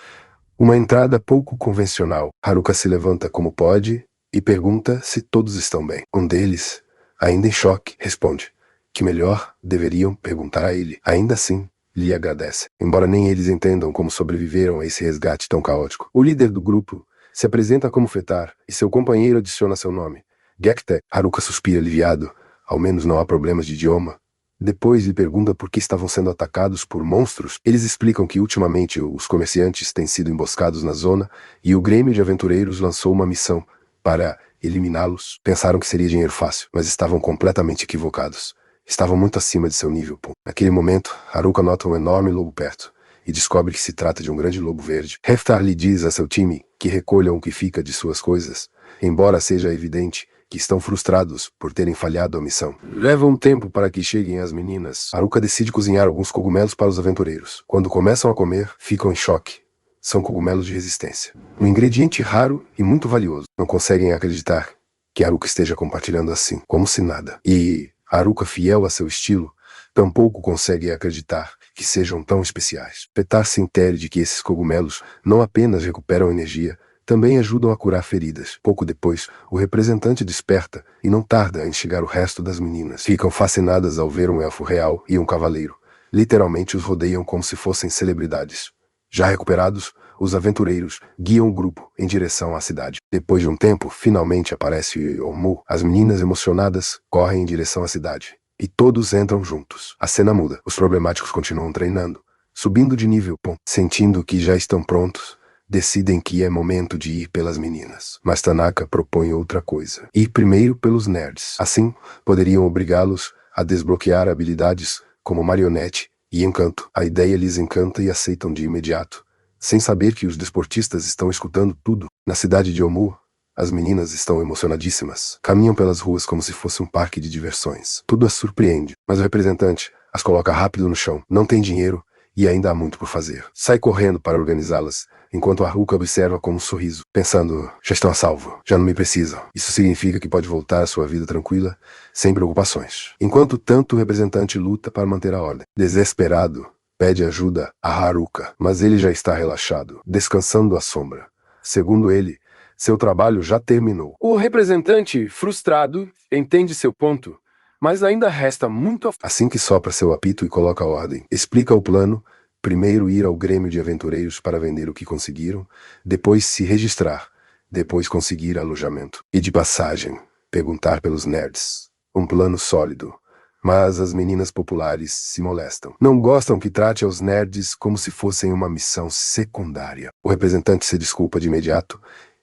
Uma entrada pouco convencional. Haruka se levanta como pode e pergunta se todos estão bem. Um deles, ainda em choque, responde que melhor deveriam perguntar a ele. Ainda assim, lhe agradece, embora nem eles entendam como sobreviveram a esse resgate tão caótico. O líder do grupo se apresenta como Fetar e seu companheiro adiciona seu nome. Gekte. Haruka suspira aliviado. Ao menos não há problemas de idioma. Depois lhe pergunta por que estavam sendo atacados por monstros. Eles explicam que ultimamente os comerciantes têm sido emboscados na zona e o Grêmio de Aventureiros lançou uma missão para eliminá-los. Pensaram que seria dinheiro fácil, mas estavam completamente equivocados. Estavam muito acima de seu nível. Naquele momento, Haruka nota um enorme lobo perto e descobre que se trata de um grande lobo verde. Heftar lhe diz a seu time que recolham o que fica de suas coisas, embora seja evidente que estão frustrados por terem falhado a missão. Leva um tempo para que cheguem as meninas. Haruka decide cozinhar alguns cogumelos para os aventureiros. Quando começam a comer, ficam em choque. São cogumelos de resistência. Um ingrediente raro e muito valioso. Não conseguem acreditar que Haruka esteja compartilhando assim, como se nada. E Haruka, fiel a seu estilo, tampouco consegue acreditar que sejam tão especiais. Fetar se intere de que esses cogumelos não apenas recuperam energia, também ajudam a curar feridas. Pouco depois, o representante desperta e não tarda em chegar o resto das meninas. Ficam fascinadas ao ver um elfo real e um cavaleiro. Literalmente os rodeiam como se fossem celebridades. Já recuperados, os aventureiros guiam o grupo em direção à cidade. Depois de um tempo, finalmente aparece Omu. As meninas emocionadas correm em direção à cidade. E todos entram juntos. A cena muda. Os problemáticos continuam treinando, subindo de nível. Sentindo que já estão prontos, decidem que é momento de ir pelas meninas. Mas Tanaka propõe outra coisa. Ir primeiro pelos nerds. Assim, poderiam obrigá-los a desbloquear habilidades como marionete e encanto. A ideia lhes encanta e aceitam de imediato, sem saber que os desportistas estão escutando tudo. Na cidade de Omu, as meninas estão emocionadíssimas. Caminham pelas ruas como se fosse um parque de diversões. Tudo as surpreende, mas o representante as coloca rápido no chão. Não tem dinheiro e ainda há muito por fazer. Sai correndo para organizá-las, enquanto Haruka observa com um sorriso, pensando, já estão a salvo, já não me precisam. Isso significa que pode voltar à sua vida tranquila, sem preocupações. Enquanto tanto, o representante luta para manter a ordem. Desesperado, pede ajuda a Haruka, mas ele já está relaxado, descansando à sombra. Segundo ele, seu trabalho já terminou. O representante, frustrado, entende seu ponto, Mas ainda resta muito Assim que sopra seu apito e coloca a ordem. Explica o plano. Primeiro ir ao Grêmio de Aventureiros para vender o que conseguiram, depois se registrar, depois conseguir alojamento. E de passagem, perguntar pelos nerds. Um plano sólido. Mas as meninas populares se molestam. Não gostam que trate aos nerds como se fossem uma missão secundária. O representante se desculpa de imediato,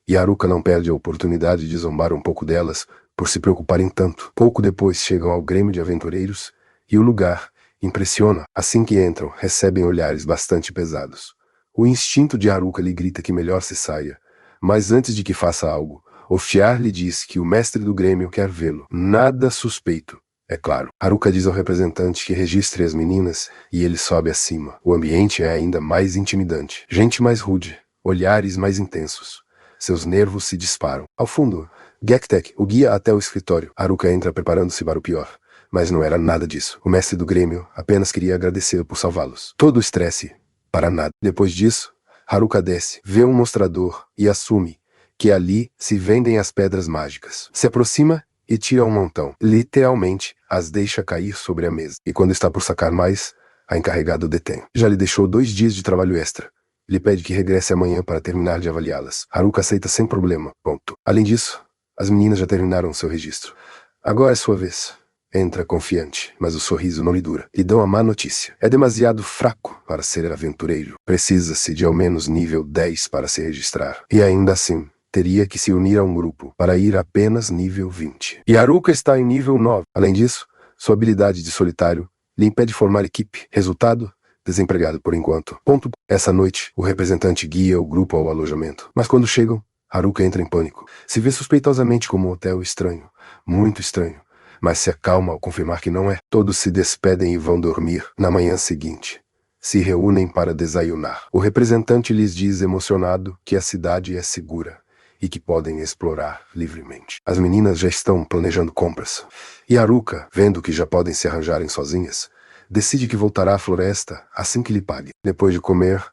e Haruka não perde a oportunidade de zombar um pouco delas por se preocuparem tanto. Pouco depois chegam ao Grêmio de Aventureiros, e o lugar impressiona. Assim que entram, recebem olhares bastante pesados. O instinto de Haruka lhe grita que melhor se saia, mas antes de que faça algo, Ofiar lhe diz que o mestre do Grêmio quer vê-lo. Nada suspeito, é claro. Haruka diz ao representante que registre as meninas e ele sobe acima. O ambiente é ainda mais intimidante. Gente mais rude, olhares mais intensos. Seus nervos se disparam. Ao fundo, Gektek o guia até o escritório. Haruka entra preparando-se para o pior. Mas não era nada disso. O mestre do Grêmio apenas queria agradecer por salvá-los. Todo o estresse, para nada. Depois disso, Haruka desce, vê um mostrador e assume que ali se vendem as pedras mágicas. Se aproxima e tira um montão. Literalmente, as deixa cair sobre a mesa. E quando está por sacar mais, a encarregada o detém. Já lhe deixou 2 dias de trabalho extra. Lhe pede que regresse amanhã para terminar de avaliá-las. Haruka aceita sem problema. Ponto. Além disso, as meninas já terminaram seu registro. Agora é sua vez. Entra confiante, mas o sorriso não lhe dura. Lhe dão a má notícia. É demasiado fraco para ser aventureiro. Precisa-se de ao menos nível 10 para se registrar. E ainda assim, teria que se unir a um grupo para ir apenas nível 20. E Haruka está em nível 9. Além disso, sua habilidade de solitário lhe impede formar equipe. Resultado? Desempregado por enquanto. Ponto. Essa noite, o representante guia o grupo ao alojamento. Mas quando chegam, Haruka entra em pânico. Se vê suspeitosamente como um hotel estranho. Muito estranho. Mas se acalma ao confirmar que não é. Todos se despedem e vão dormir. Na manhã seguinte, se reúnem para desayunar. O representante lhes diz emocionado que a cidade é segura e que podem explorar livremente. As meninas já estão planejando compras. E Haruka, vendo que já podem se arranjarem sozinhas, decide que voltará à floresta assim que lhe pague. Depois de comer,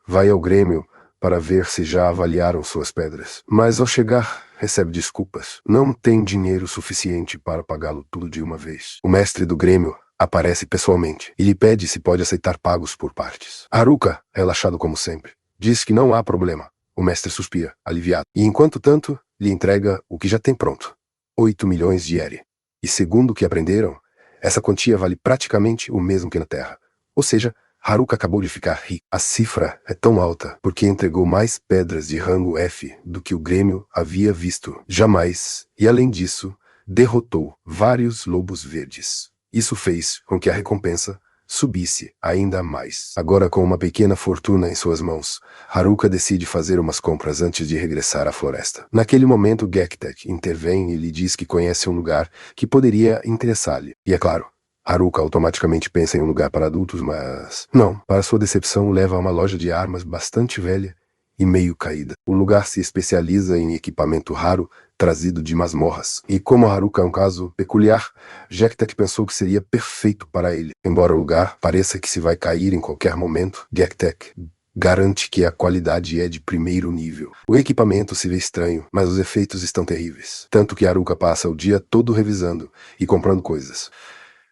vai ao Grêmio para ver se já avaliaram suas pedras. Mas ao chegar, recebe desculpas. Não tem dinheiro suficiente para pagá-lo tudo de uma vez. O mestre do Grêmio aparece pessoalmente e lhe pede se pode aceitar pagos por partes. Haruka, relaxado como sempre, diz que não há problema. O mestre suspira, aliviado. E enquanto tanto, lhe entrega o que já tem pronto. 8 milhões de yen. E segundo o que aprenderam, essa quantia vale praticamente o mesmo que na Terra. Ou seja, Haruka acabou de ficar rico. A cifra é tão alta porque entregou mais pedras de rango F do que o Grêmio havia visto jamais, e além disso, derrotou vários lobos verdes. Isso fez com que a recompensa subisse ainda mais. Agora, com uma pequena fortuna em suas mãos, Haruka decide fazer umas compras antes de regressar à floresta. Naquele momento, Gektek intervém e lhe diz que conhece um lugar que poderia interessar-lhe. E é claro, Haruka automaticamente pensa em um lugar para adultos, mas não. Para sua decepção, o leva a uma loja de armas bastante velha e meio caída. O lugar se especializa em equipamento raro trazido de masmorras. E como Haruka é um caso peculiar, Gektek pensou que seria perfeito para ele. Embora o lugar pareça que se vai cair em qualquer momento, Gektek garante que a qualidade é de primeiro nível. O equipamento se vê estranho, mas os efeitos estão terríveis. Tanto que Haruka passa o dia todo revisando e comprando coisas.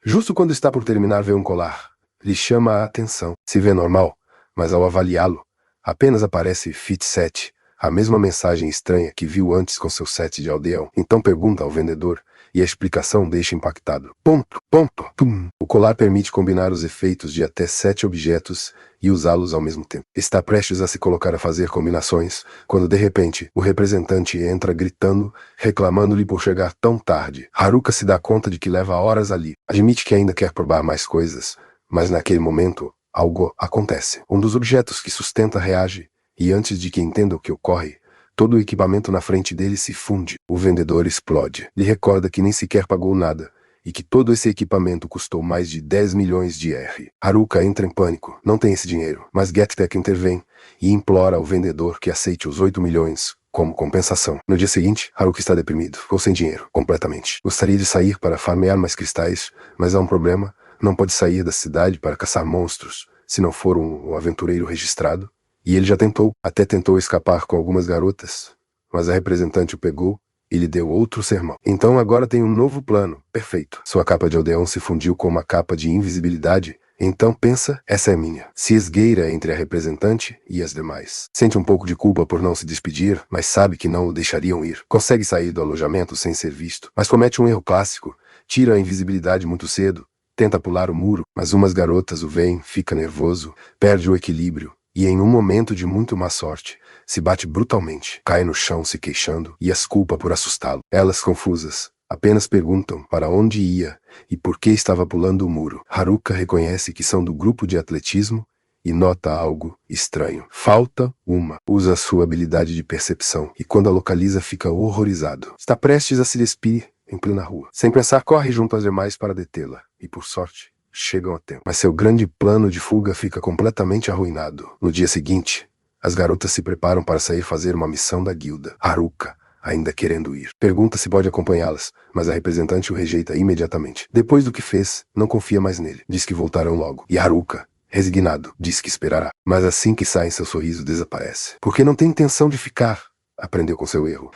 Justo quando está por terminar, vê um colar. Lhe chama a atenção. Se vê normal, mas ao avaliá-lo, apenas aparece Fit 7, a mesma mensagem estranha que viu antes com seu set de aldeão. Então pergunta ao vendedor, e a explicação deixa impactado. Ponto, ponto, pum. O colar permite combinar os efeitos de até 7 objetos e usá-los ao mesmo tempo. Está prestes a se colocar a fazer combinações, quando de repente o representante entra gritando, reclamando-lhe por chegar tão tarde. Haruka se dá conta de que leva horas ali. Admite que ainda quer provar mais coisas, mas naquele momento algo acontece. Um dos objetos que sustenta reage, e antes de que entenda o que ocorre, todo o equipamento na frente dele se funde. O vendedor explode. Lhe recorda que nem sequer pagou nada, e que todo esse equipamento custou mais de 10 milhões de R. Haruka entra em pânico. Não tem esse dinheiro, mas Gektek intervém e implora ao vendedor que aceite os 8 milhões como compensação. No dia seguinte, Haruka está deprimido, ou sem dinheiro, completamente. Gostaria de sair para farmear mais cristais, mas há um problema. Não pode sair da cidade para caçar monstros, se não for um aventureiro registrado. E ele já tentou, até tentou escapar com algumas garotas, mas a representante o pegou e lhe deu outro sermão. Então agora tem um novo plano. Perfeito. Sua capa de aldeão se fundiu com uma capa de invisibilidade. Então pensa, essa é minha. Se esgueira entre a representante e as demais. Sente um pouco de culpa por não se despedir, mas sabe que não o deixariam ir. Consegue sair do alojamento sem ser visto, mas comete um erro clássico. Tira a invisibilidade muito cedo. Tenta pular o muro, mas umas garotas o veem, fica nervoso, perde o equilíbrio. E em um momento de muito má sorte, se bate brutalmente, cai no chão se queixando e as culpa por assustá-lo. Elas, confusas, apenas perguntam para onde ia e por que estava pulando o muro. Haruka reconhece que são do grupo de atletismo e nota algo estranho. Falta uma. Usa sua habilidade de percepção e quando a localiza fica horrorizado. Está prestes a se despir em plena rua. Sem pensar, corre junto às demais para detê-la e, por sorte, chegam a tempo. Mas seu grande plano de fuga fica completamente arruinado. No dia seguinte, as garotas se preparam para sair fazer uma missão da guilda. Haruka, ainda querendo ir, pergunta se pode acompanhá-las, mas a representante o rejeita imediatamente. Depois do que fez, não confia mais nele. Diz que voltarão logo. E Haruka, resignado, diz que esperará. Mas assim que sai, seu sorriso desaparece. Porque não tem intenção de ficar. Aprendeu com seu erro.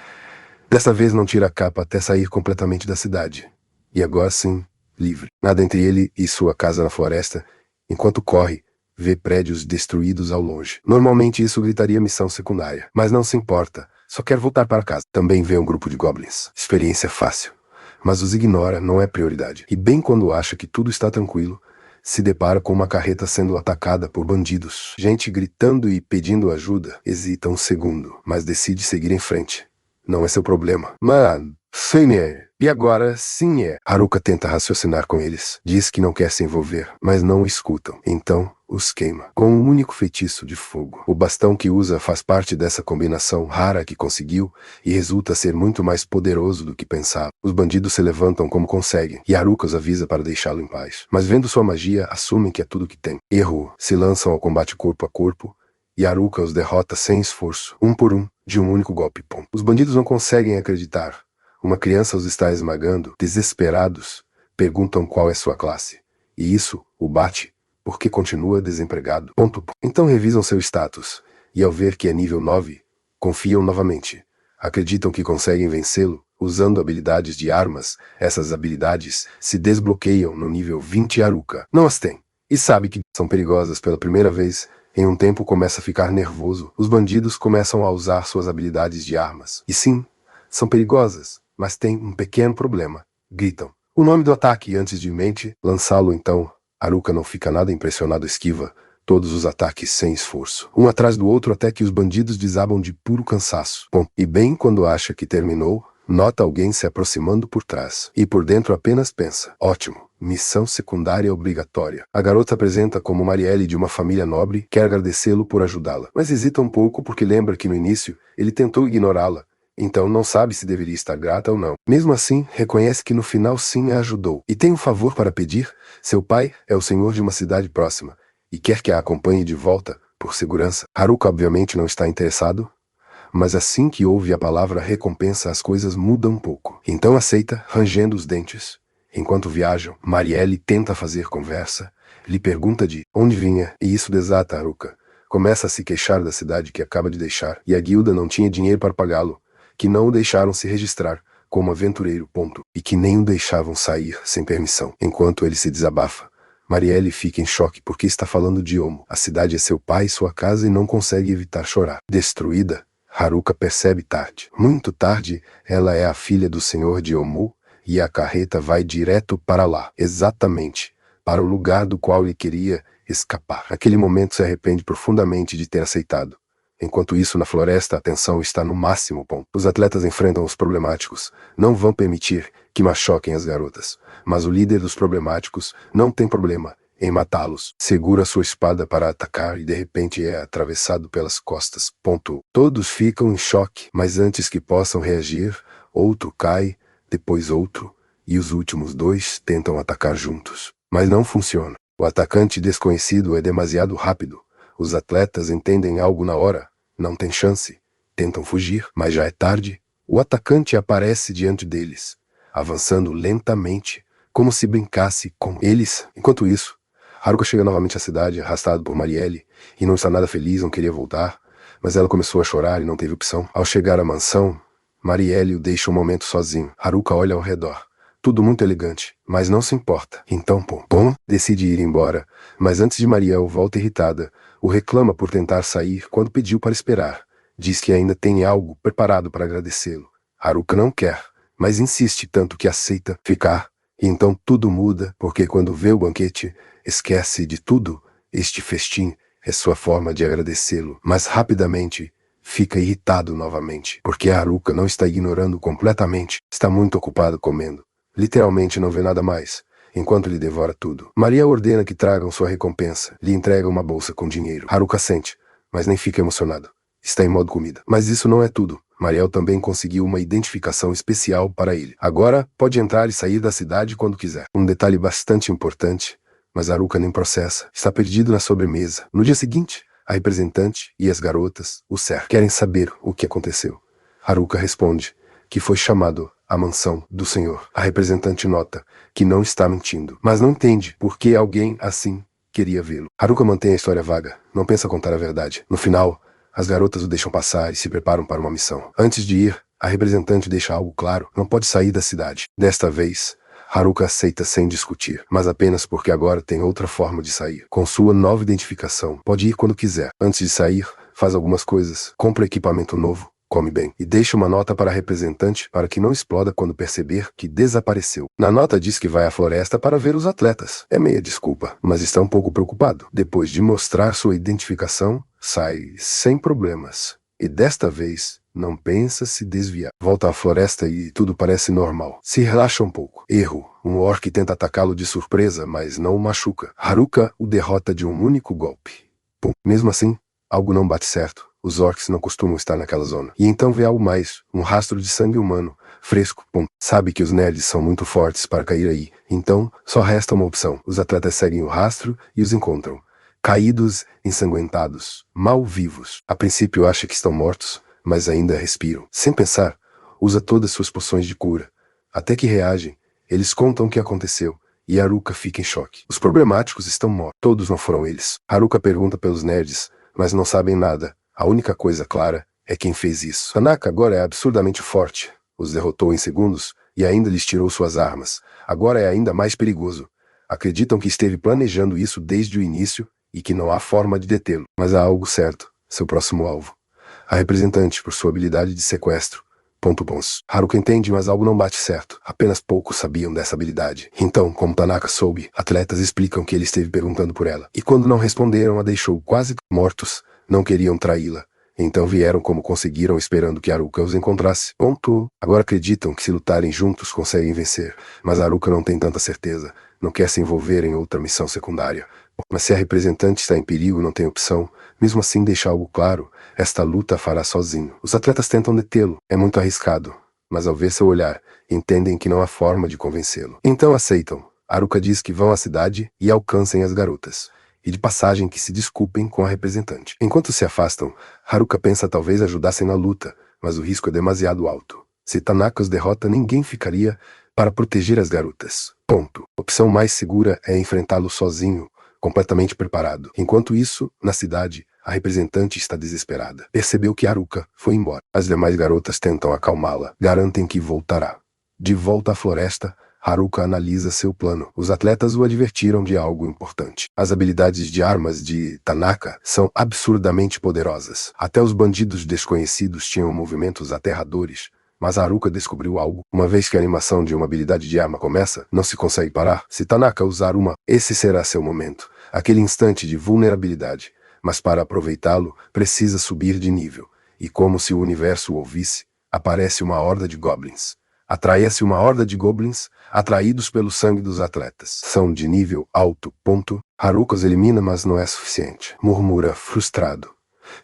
Dessa vez não tira a capa até sair completamente da cidade. E agora sim, livre. Nada entre ele e sua casa na floresta. Enquanto corre, vê prédios destruídos ao longe. Normalmente isso gritaria missão secundária, mas não se importa. Só quer voltar para casa. Também vê um grupo de goblins. Experiência fácil. Mas os ignora, não é prioridade. E bem quando acha que tudo está tranquilo, se depara com uma carreta sendo atacada por bandidos. Gente gritando e pedindo ajuda. Hesita um segundo, mas decide seguir em frente. Não é seu problema. Mano, sim é. E agora sim é. Haruka tenta raciocinar com eles. Diz que não quer se envolver, mas não o escutam. Então, os queima. Com um único feitiço de fogo. O bastão que usa faz parte dessa combinação rara que conseguiu e resulta ser muito mais poderoso do que pensava. Os bandidos se levantam como conseguem e Haruka os avisa para deixá-lo em paz. Mas vendo sua magia, assumem que é tudo que tem. Erro. Se lançam ao combate corpo a corpo e Haruka os derrota sem esforço, um por um, de um único golpe. Os bandidos não conseguem acreditar. Uma criança os está esmagando. Desesperados, perguntam qual é sua classe. E isso o bate, porque continua desempregado. Então revisam seu status, e ao ver que é nível 9, confiam novamente. Acreditam que conseguem vencê-lo, usando habilidades de armas. Essas habilidades se desbloqueiam no nível 20 Haruka. Não as tem, e sabe que são perigosas pela primeira vez. Em um tempo começa a ficar nervoso. Os bandidos começam a usar suas habilidades de armas. E sim, são perigosas, mas tem um pequeno problema. Gritam o nome do ataque antes de mente lançá-lo. Então, Haruka não fica nada impressionado, esquiva todos os ataques sem esforço, um atrás do outro até que os bandidos desabam de puro cansaço. E bem quando acha que terminou, nota alguém se aproximando por trás. E por dentro apenas pensa, ótimo. Missão secundária obrigatória. A garota apresenta como Marielle de uma família nobre, quer agradecê-lo por ajudá-la, mas hesita um pouco porque lembra que no início ele tentou ignorá-la, então não sabe se deveria estar grata ou não. Mesmo assim, reconhece que no final sim a ajudou. E tem um favor para pedir. Seu pai é o senhor de uma cidade próxima e quer que a acompanhe de volta, por segurança. Haruka obviamente não está interessado, mas assim que ouve a palavra recompensa as coisas mudam um pouco. Então aceita, rangendo os dentes. Enquanto viajam, Marielle tenta fazer conversa, lhe pergunta de onde vinha, e isso desata Haruka. Começa a se queixar da cidade que acaba de deixar, e a guilda não tinha dinheiro para pagá-lo, que não o deixaram se registrar como aventureiro, e que nem o deixavam sair sem permissão. Enquanto ele se desabafa, Marielle fica em choque porque está falando de Omo. A cidade é seu pai e sua casa e não consegue evitar chorar. Destruída, Haruka percebe tarde. Muito tarde, ela é a filha do senhor de Omu, e a carreta vai direto para lá, exatamente, para o lugar do qual ele queria escapar. Naquele momento se arrepende profundamente de ter aceitado. Enquanto isso, na floresta, a tensão está no máximo ponto. Os atletas enfrentam os problemáticos. Não vão permitir que machuquem as garotas. Mas o líder dos problemáticos não tem problema em matá-los. Segura sua espada para atacar e de repente é atravessado pelas costas. Todos ficam em choque, mas antes que possam reagir, outro cai, depois outro, e os últimos dois tentam atacar juntos. Mas não funciona. O atacante desconhecido é demasiado rápido. Os atletas entendem algo na hora. Não tem chance. Tentam fugir, mas já é tarde. O atacante aparece diante deles, avançando lentamente, como se brincasse com eles. Enquanto isso, Haruka chega novamente à cidade, arrastado por Marielle, e não está nada feliz, não queria voltar, mas ela começou a chorar e não teve opção. Ao chegar à mansão, Marielle o deixa um momento sozinho. Haruka olha ao redor. Tudo muito elegante, mas não se importa. Então, Pom decide ir embora, mas antes de Marielle volta irritada, o reclama por tentar sair quando pediu para esperar. Diz que ainda tem algo preparado para agradecê-lo. Haruka não quer, mas insiste tanto que aceita ficar. E então tudo muda, porque quando vê o banquete, esquece de tudo. Este festim é sua forma de agradecê-lo, mas rapidamente fica irritado novamente, porque Haruka não está ignorando completamente, está muito ocupado comendo. Literalmente não vê nada mais, enquanto lhe devora tudo. Maria ordena que tragam sua recompensa, lhe entrega uma bolsa com dinheiro. Haruka sente, mas nem fica emocionado. Está em modo comida. Mas isso não é tudo. Mariel também conseguiu uma identificação especial para ele. Agora pode entrar e sair da cidade quando quiser. Um detalhe bastante importante, mas Haruka nem processa. Está perdido na sobremesa. No dia seguinte, a representante e as garotas o cercam. Querem saber o que aconteceu. Haruka responde que foi chamado à mansão do senhor. A representante nota que não está mentindo, mas não entende por que alguém assim queria vê-lo. Haruka mantém a história vaga, não pensa contar a verdade. No final, as garotas o deixam passar e se preparam para uma missão. Antes de ir, a representante deixa algo claro: não pode sair da cidade. Desta vez, Haruka aceita sem discutir, mas apenas porque agora tem outra forma de sair. Com sua nova identificação, pode ir quando quiser. Antes de sair, faz algumas coisas, compra equipamento novo, come bem, e deixa uma nota para a representante para que não exploda quando perceber que desapareceu. Na nota diz que vai à floresta para ver os atletas. É meia desculpa, mas está um pouco preocupado. Depois de mostrar sua identificação, sai sem problemas. E desta vez, não pensa se desviar. Volta à floresta e tudo parece normal. Se relaxa um pouco. Erro. Um orc tenta atacá-lo de surpresa, mas não o machuca. Haruka o derrota de um único golpe. Mesmo assim, algo não bate certo. Os orcs não costumam estar naquela zona. E então vê algo mais. Um rastro de sangue humano. Fresco. Sabe que os nerds são muito fortes para cair aí. Então, só resta uma opção. Os atletas seguem o rastro e os encontram. Caídos, ensanguentados, mal vivos. A princípio acha que estão mortos, mas ainda respiram. Sem pensar, usa todas suas poções de cura. Até que reagem, eles contam o que aconteceu, e Haruka fica em choque. Os problemáticos estão mortos. Todos não foram eles. Haruka pergunta pelos nerds, mas não sabem nada. A única coisa clara é quem fez isso. Tanaka agora é absurdamente forte. Os derrotou em segundos e ainda lhes tirou suas armas. Agora é ainda mais perigoso. Acreditam que esteve planejando isso desde o início e que não há forma de detê-lo. Mas há algo certo, seu próximo alvo. A representante por sua habilidade de sequestro. Bons. Haruka entende, mas algo não bate certo. Apenas poucos sabiam dessa habilidade. Então, como Tanaka soube, atletas explicam que ele esteve perguntando por ela. E quando não responderam, a deixou quase mortos. Não queriam traí-la. Então vieram como conseguiram, esperando que Haruka os encontrasse. Agora acreditam que se lutarem juntos conseguem vencer. Mas Haruka não tem tanta certeza. Não quer se envolver em outra missão secundária. Mas se a representante está em perigo, não tem opção. Mesmo assim, deixa algo claro. Esta luta fará sozinho. Os atletas tentam detê-lo. É muito arriscado. Mas ao ver seu olhar, entendem que não há forma de convencê-lo. Então aceitam. Haruka diz que vão à cidade e alcancem as garotas. E de passagem que se desculpem com a representante. Enquanto se afastam, Haruka pensa talvez ajudassem na luta, mas o risco é demasiado alto. Se Tanaka os derrota, ninguém ficaria para proteger as garotas. Opção mais segura é enfrentá-lo sozinho, completamente preparado. Enquanto isso, na cidade, a representante está desesperada. Percebeu que Haruka foi embora. As demais garotas tentam acalmá-la, garantem que voltará. De volta à floresta, Haruka analisa seu plano. Os atletas o advertiram de algo importante. As habilidades de armas de Tanaka são absurdamente poderosas. Até os bandidos desconhecidos tinham movimentos aterradores. Mas Haruka descobriu algo. Uma vez que a animação de uma habilidade de arma começa, não se consegue parar. Se Tanaka usar uma, esse será seu momento. Aquele instante de vulnerabilidade. Mas para aproveitá-lo, precisa subir de nível. E como se o universo o ouvisse, aparece uma horda de goblins. Atrai-se uma horda de goblins, atraídos pelo sangue dos atletas. São de nível alto. Haruka os elimina, mas não é suficiente. Murmura, frustrado,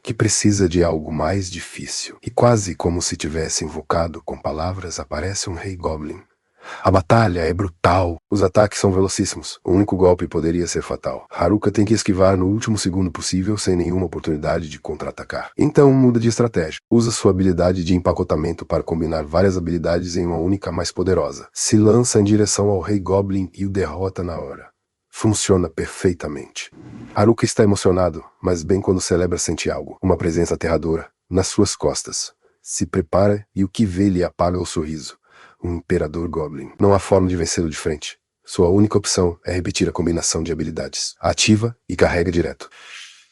que precisa de algo mais difícil. E quase como se tivesse invocado com palavras, aparece um rei goblin. A batalha é brutal. Os ataques são velocíssimos. O único golpe poderia ser fatal. Haruka tem que esquivar no último segundo possível sem nenhuma oportunidade de contra-atacar. Então muda de estratégia. Usa sua habilidade de empacotamento para combinar várias habilidades em uma única mais poderosa. Se lança em direção ao rei goblin e o derrota na hora. Funciona perfeitamente. Haruka está emocionado, mas bem quando celebra sente algo. Uma presença aterradora nas suas costas. se prepara e o que vê lhe apaga o sorriso. Um Imperador Goblin. Não há forma de vencê-lo de frente. Sua única opção é repetir a combinação de habilidades. Ativa e carrega direto.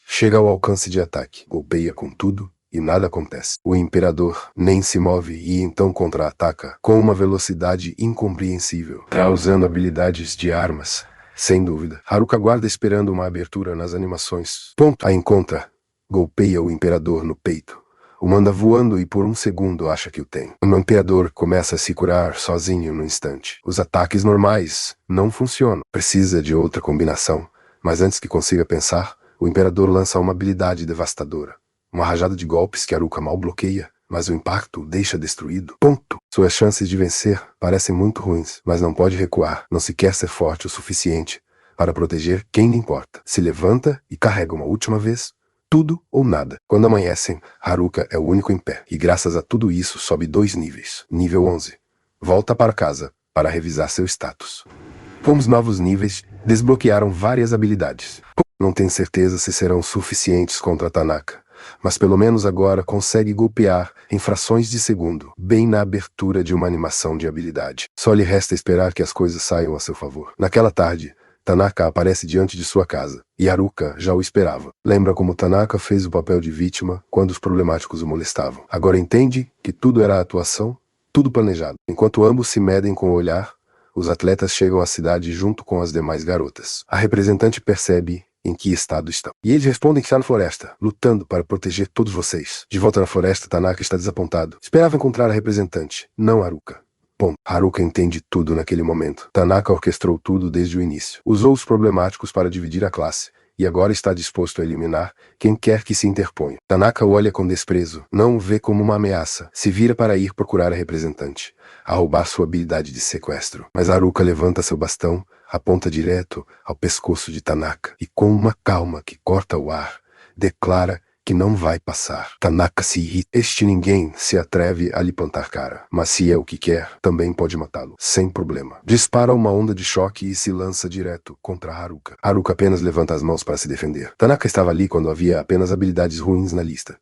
Chega ao alcance de ataque, golpeia com tudo e nada acontece. O Imperador nem se move e então contra-ataca com uma velocidade incompreensível. Tá usando habilidades de armas. Sem dúvida. Haruka aguarda esperando uma abertura nas animações. A encontra. Golpeia o Imperador no peito. O manda voando e por um segundo acha que o tem. O Imperador começa a se curar sozinho no instante. Os ataques normais não funcionam. Precisa de outra combinação. Mas antes que consiga pensar, o Imperador lança uma habilidade devastadora. Uma rajada de golpes que Haruka mal bloqueia, mas o impacto o deixa destruído. Suas chances de vencer parecem muito ruins, mas não pode recuar. Não se quer ser forte o suficiente para proteger quem lhe importa. Se levanta e carrega uma última vez. Tudo ou nada. Quando amanhecem, Haruka é o único em pé. E graças a tudo isso sobe 2 níveis. Nível 11. Volta para casa para revisar seu status. Com os novos níveis, desbloquearam várias habilidades. Não tem certeza se serão suficientes contra Tanaka, mas pelo menos agora consegue golpear em frações de segundo, bem na abertura de uma animação de habilidade. Só lhe resta esperar que as coisas saiam a seu favor. Naquela tarde, Tanaka aparece diante de sua casa, e Haruka já o esperava. Lembra como Tanaka fez o papel de vítima quando os problemáticos o molestavam. Agora entende que tudo era atuação, tudo planejado. Enquanto ambos se medem com o olhar, os atletas chegam à cidade junto com as demais garotas. A representante percebe em que estado estão. E eles respondem que está na floresta, lutando para proteger todos vocês. De volta na floresta, Tanaka está desapontado. Esperava encontrar a representante, não Haruka. Haruka entende tudo naquele momento. Tanaka orquestrou tudo desde o início. Usou os problemáticos para dividir a classe, e agora está disposto a eliminar quem quer que se interponha. Tanaka o olha com desprezo, não o vê como uma ameaça. Se vira para ir procurar a representante, a roubar sua habilidade de sequestro. Mas Haruka levanta seu bastão, aponta direto ao pescoço de Tanaka, e com uma calma que corta o ar, declara que não vai passar. Tanaka se irrita. Este ninguém se atreve a lhe plantar cara. Mas se é o que quer, também pode matá-lo, sem problema. Dispara uma onda de choque e se lança direto contra Haruka. Haruka apenas levanta as mãos para se defender. Tanaka estava ali quando havia apenas habilidades ruins na lista.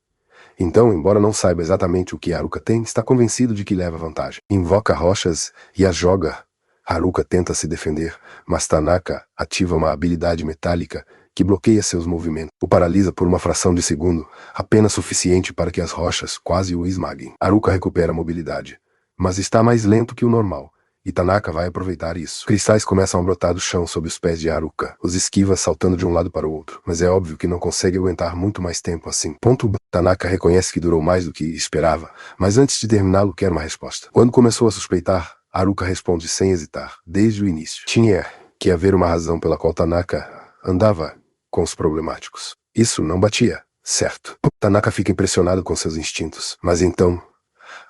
Então, embora não saiba exatamente o que Haruka tem, está convencido de que leva vantagem. Invoca rochas e as joga. Haruka tenta se defender, mas Tanaka ativa uma habilidade metálica que bloqueia seus movimentos. O paralisa por uma fração de segundo, apenas suficiente para que as rochas quase o esmaguem. Haruka recupera a mobilidade, mas está mais lento que o normal, e Tanaka vai aproveitar isso. Cristais começam a brotar do chão sob os pés de Haruka, os esquiva saltando de um lado para o outro, mas é óbvio que não consegue aguentar muito mais tempo assim. Tanaka reconhece que durou mais do que esperava, mas antes de terminá-lo quer uma resposta. Quando começou a suspeitar, Haruka responde sem hesitar, desde o início. Tinha que haver uma razão pela qual Tanaka andava com os problemáticos. Isso não batia, certo? Tanaka fica impressionado com seus instintos. Mas então,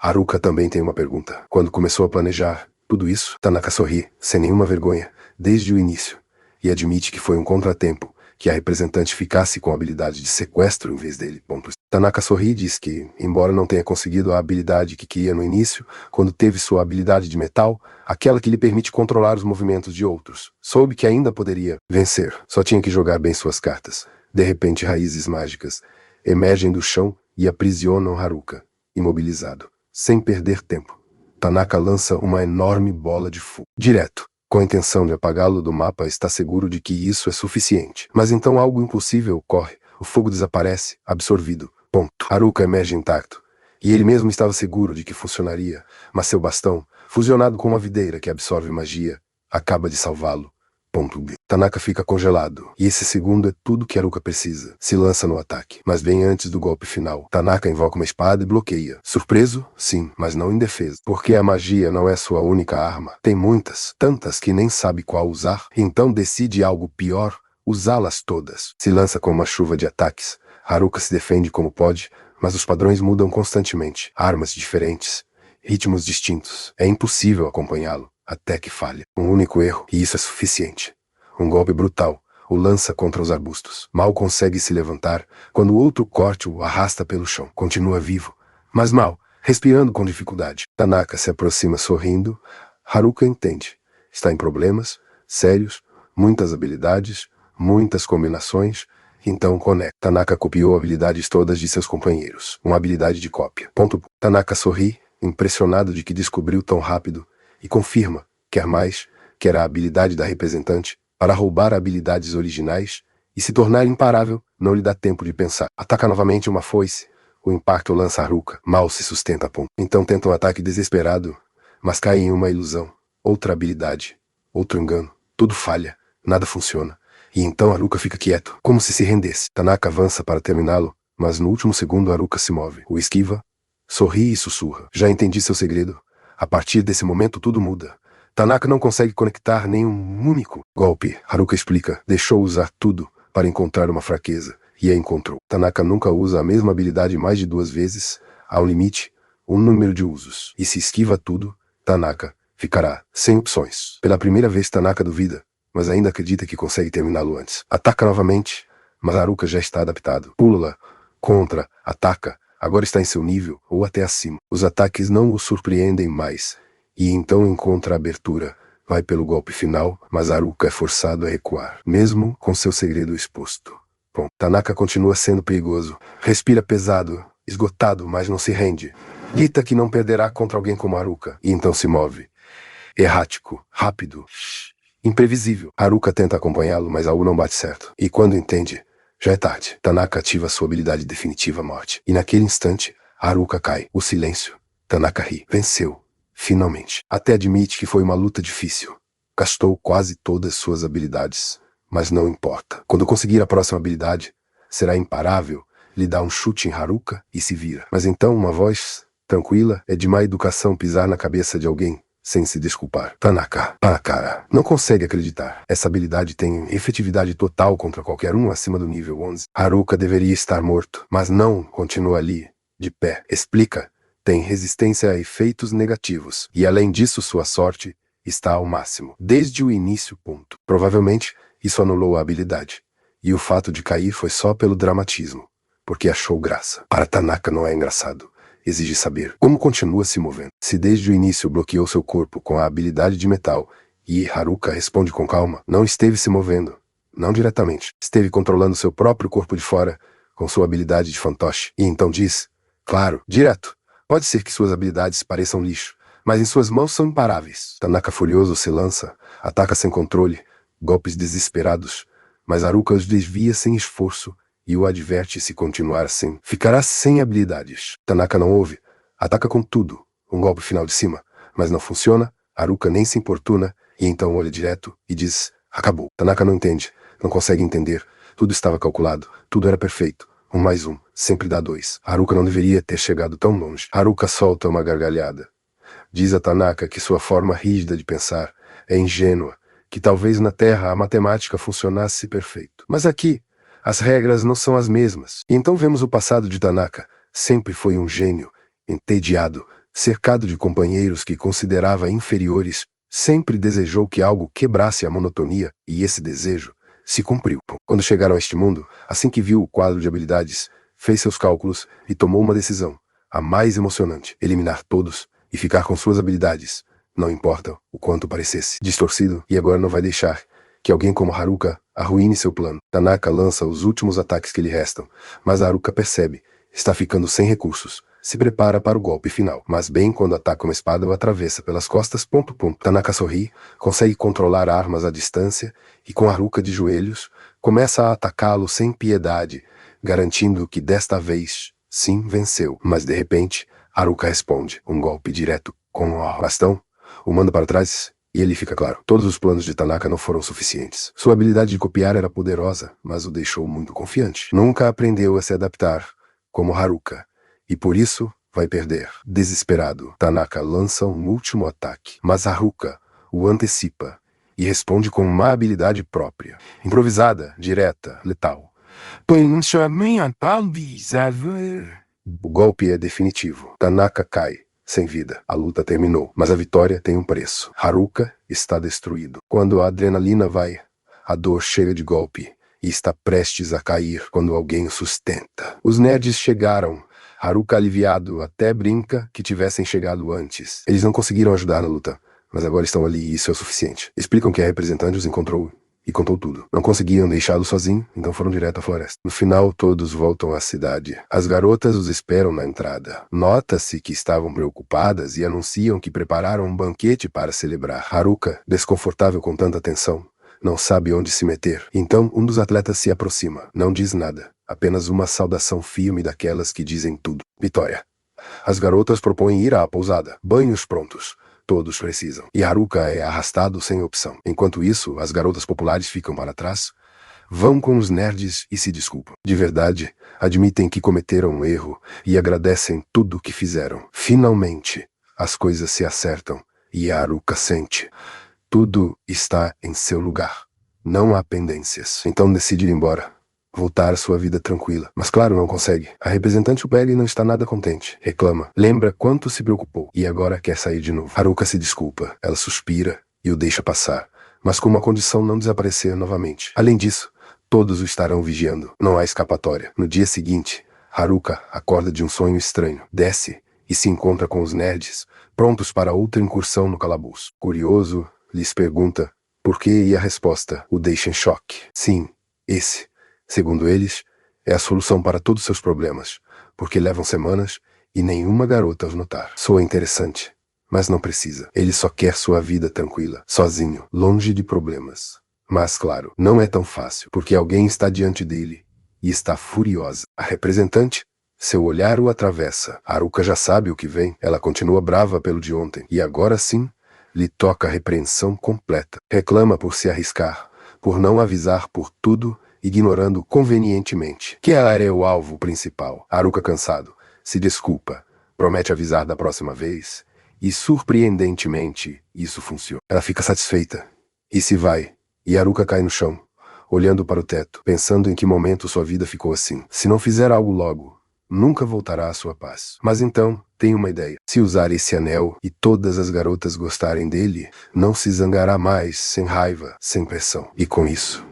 Haruka também tem uma pergunta. Quando começou a planejar tudo isso, Tanaka sorri, sem nenhuma vergonha, desde o início, e admite que foi um contratempo que a representante ficasse com a habilidade de sequestro em vez dele. Tanaka sorri e diz que, embora não tenha conseguido a habilidade que queria no início, quando teve sua habilidade de metal, aquela que lhe permite controlar os movimentos de outros, soube que ainda poderia vencer. Só tinha que jogar bem suas cartas. De repente, raízes mágicas emergem do chão e aprisionam Haruka, imobilizado. Sem perder tempo, Tanaka lança uma enorme bola de fogo. Direto. Com a intenção de apagá-lo do mapa, está seguro de que isso é suficiente. Mas então algo impossível ocorre. O fogo desaparece, absorvido. Haruka emerge intacto. E ele mesmo estava seguro de que funcionaria, mas seu bastão, fusionado com uma videira que absorve magia, acaba de salvá-lo. Tanaka fica congelado, e esse segundo é tudo que Haruka precisa. Se lança no ataque, mas bem antes do golpe final. Tanaka invoca uma espada e bloqueia. Surpreso? Sim, mas não indefeso. Porque a magia não é sua única arma. Tem muitas, tantas que nem sabe qual usar. Então decide algo pior, usá-las todas. Se lança com uma chuva de ataques. Haruka se defende como pode, mas os padrões mudam constantemente. Armas diferentes, ritmos distintos. É impossível acompanhá-lo. Até que falha. Um único erro, e isso é suficiente. Um golpe brutal o lança contra os arbustos. Mal consegue se levantar, quando outro corte o arrasta pelo chão. Continua vivo, mas mal, respirando com dificuldade. Tanaka se aproxima sorrindo. Haruka entende. Está em problemas, sérios, muitas habilidades, muitas combinações. Então conecta. Tanaka copiou habilidades todas de seus companheiros. Uma habilidade de cópia. Tanaka sorri, impressionado de que descobriu tão rápido, e confirma, quer mais, quer a habilidade da representante, para roubar habilidades originais e se tornar imparável, não lhe dá tempo de pensar. Ataca novamente uma foice. O impacto lança Haruka, mal se sustenta a ponta. Então tenta um ataque desesperado, mas cai em uma ilusão. Outra habilidade, outro engano, tudo falha, nada funciona. E então Haruka fica quieto, como se rendesse. Tanaka avança para terminá-lo, mas no último segundo Haruka se move. O esquiva, sorri e sussurra. Já entendi seu segredo. A partir desse momento tudo muda. Tanaka não consegue conectar nenhum único golpe. Haruka explica, deixou usar tudo para encontrar uma fraqueza, e a encontrou. Tanaka nunca usa a mesma habilidade mais de 2 vezes, há um limite, um número de usos. E se esquiva tudo, Tanaka ficará sem opções. Pela primeira vez Tanaka duvida, mas ainda acredita que consegue terminá-lo antes. Ataca novamente, mas Haruka já está adaptado. Pula, contra, ataca, agora está em seu nível, ou até acima. Os ataques não o surpreendem mais, e então encontra a abertura. Vai pelo golpe final, mas Haruka é forçado a recuar, mesmo com seu segredo exposto. Bom, Tanaka continua sendo perigoso. Respira pesado, esgotado, mas não se rende. Grita que não perderá contra alguém como Haruka, e então se move. Errático, rápido, imprevisível. Haruka tenta acompanhá-lo, mas algo não bate certo. E quando entende, já é tarde. Tanaka ativa sua habilidade definitiva morte. E naquele instante, Haruka cai. O silêncio. Tanaka ri. Venceu. Finalmente. Até admite que foi uma luta difícil. Gastou quase todas suas habilidades. Mas não importa. Quando conseguir a próxima habilidade, será imparável. Lhe dá um chute em Haruka e se vira. Mas então uma voz tranquila é de má educação pisar na cabeça de alguém sem se desculpar. Tanaka, não consegue acreditar. Essa habilidade tem efetividade total contra qualquer um acima do nível 11. Haruka deveria estar morto, mas não, continua ali, de pé. Explica, tem resistência a efeitos negativos, e além disso sua sorte está ao máximo, desde o início. Provavelmente, isso anulou a habilidade, e o fato de cair foi só pelo dramatismo, porque achou graça. Para Tanaka não é engraçado. Exige saber como continua se movendo. Se desde o início bloqueou seu corpo com a habilidade de metal, e Haruka responde com calma, não esteve se movendo. Não diretamente. Esteve controlando seu próprio corpo de fora, com sua habilidade de fantoche. E então diz, claro, direto. Pode ser que suas habilidades pareçam lixo, mas em suas mãos são imparáveis. Tanaka furioso se lança, ataca sem controle, golpes desesperados, mas Haruka os desvia sem esforço, e o adverte se continuar assim. Ficará sem habilidades. Tanaka não ouve. Ataca com tudo. Um golpe final de cima. Mas não funciona. Haruka nem se importuna. E então olha direto e diz, acabou. Tanaka não entende. Não consegue entender. Tudo estava calculado. Tudo era perfeito. 1 mais 1. Sempre dá 2. Haruka não deveria ter chegado tão longe. Haruka solta uma gargalhada. Diz a Tanaka que sua forma rígida de pensar é ingênua. Que talvez na Terra a matemática funcionasse perfeito. Mas aqui, as regras não são as mesmas. E então vemos o passado de Tanaka. Sempre foi um gênio, entediado, cercado de companheiros que considerava inferiores. Sempre desejou que algo quebrasse a monotonia, e esse desejo se cumpriu. Quando chegaram a este mundo, assim que viu o quadro de habilidades, fez seus cálculos e tomou uma decisão, a mais emocionante: eliminar todos e ficar com suas habilidades. Não importa o quanto parecesse distorcido, e agora não vai deixar que alguém como Haruka arruine seu plano. Tanaka lança os últimos ataques que lhe restam, mas Haruka percebe, está ficando sem recursos. Se prepara para o golpe final, mas bem quando ataca uma espada o atravessa pelas costas. Tanaka sorri, consegue controlar armas à distância e com Haruka de joelhos, começa a atacá-lo sem piedade, garantindo que desta vez, sim, venceu. Mas de repente, Haruka responde, um golpe direto com o bastão, o manda para trás. E ele fica claro, todos os planos de Tanaka não foram suficientes. Sua habilidade de copiar era poderosa, mas o deixou muito confiante. Nunca aprendeu a se adaptar, como Haruka, e por isso vai perder. Desesperado, Tanaka lança um último ataque, mas Haruka o antecipa e responde com uma habilidade própria. Improvisada, direta, letal. O golpe é definitivo. Tanaka cai. Sem vida. A luta terminou, mas a vitória tem um preço. Haruka está destruído. Quando a adrenalina vai, a dor chega de golpe e está prestes a cair quando alguém o sustenta. Os nerds chegaram. Haruka aliviado até brinca que tivessem chegado antes. Eles não conseguiram ajudar na luta, mas agora estão ali e isso é o suficiente. Explicam que a representante os encontrou e contou tudo. Não conseguiam deixá-lo sozinho, então foram direto à floresta. No final, todos voltam à cidade. As garotas os esperam na entrada. Nota-se que estavam preocupadas e anunciam que prepararam um banquete para celebrar. Haruka, desconfortável com tanta tensão, não sabe onde se meter. Então, um dos atletas se aproxima. Não diz nada. Apenas uma saudação firme daquelas que dizem tudo. Vitória. As garotas propõem ir à pousada. Banhos prontos. Todos precisam. E Haruka é arrastado sem opção. Enquanto isso, as garotas populares ficam para trás, vão com os nerds e se desculpam. De verdade, admitem que cometeram um erro e agradecem tudo o que fizeram. Finalmente, as coisas se acertam e Haruka sente. Tudo está em seu lugar. Não há pendências. Então decide ir embora. Voltar à sua vida tranquila. Mas claro, não consegue. A representante o pega e não está nada contente. Reclama. Lembra quanto se preocupou. E agora quer sair de novo. Haruka se desculpa. Ela suspira e o deixa passar. Mas com uma condição: não desaparecer novamente. Além disso, todos o estarão vigiando. Não há escapatória. No dia seguinte, Haruka acorda de um sonho estranho. Desce e se encontra com os nerds, prontos para outra incursão no calabouço. Curioso, lhes pergunta por quê e a resposta o deixa em choque. Sim, esse, segundo eles, é a solução para todos seus problemas, porque levam semanas e nenhuma garota os notar. Soa interessante, mas não precisa. Ele só quer sua vida tranquila, sozinho, longe de problemas. Mas claro, não é tão fácil, porque alguém está diante dele e está furiosa. A representante, seu olhar o atravessa. Haruka já sabe o que vem. Ela continua brava pelo de ontem e agora sim lhe toca a repreensão completa. Reclama por se arriscar, por não avisar por tudo, ignorando convenientemente que ela é o alvo principal. Haruka, cansado, se desculpa, promete avisar da próxima vez e, surpreendentemente, isso funciona. Ela fica satisfeita e se vai, e Haruka cai no chão, olhando para o teto, pensando em que momento sua vida ficou assim. Se não fizer algo logo, nunca voltará à sua paz. Mas então, tem uma ideia. Se usar esse anel e todas as garotas gostarem dele, não se zangará mais, sem raiva, sem pressão. E com isso,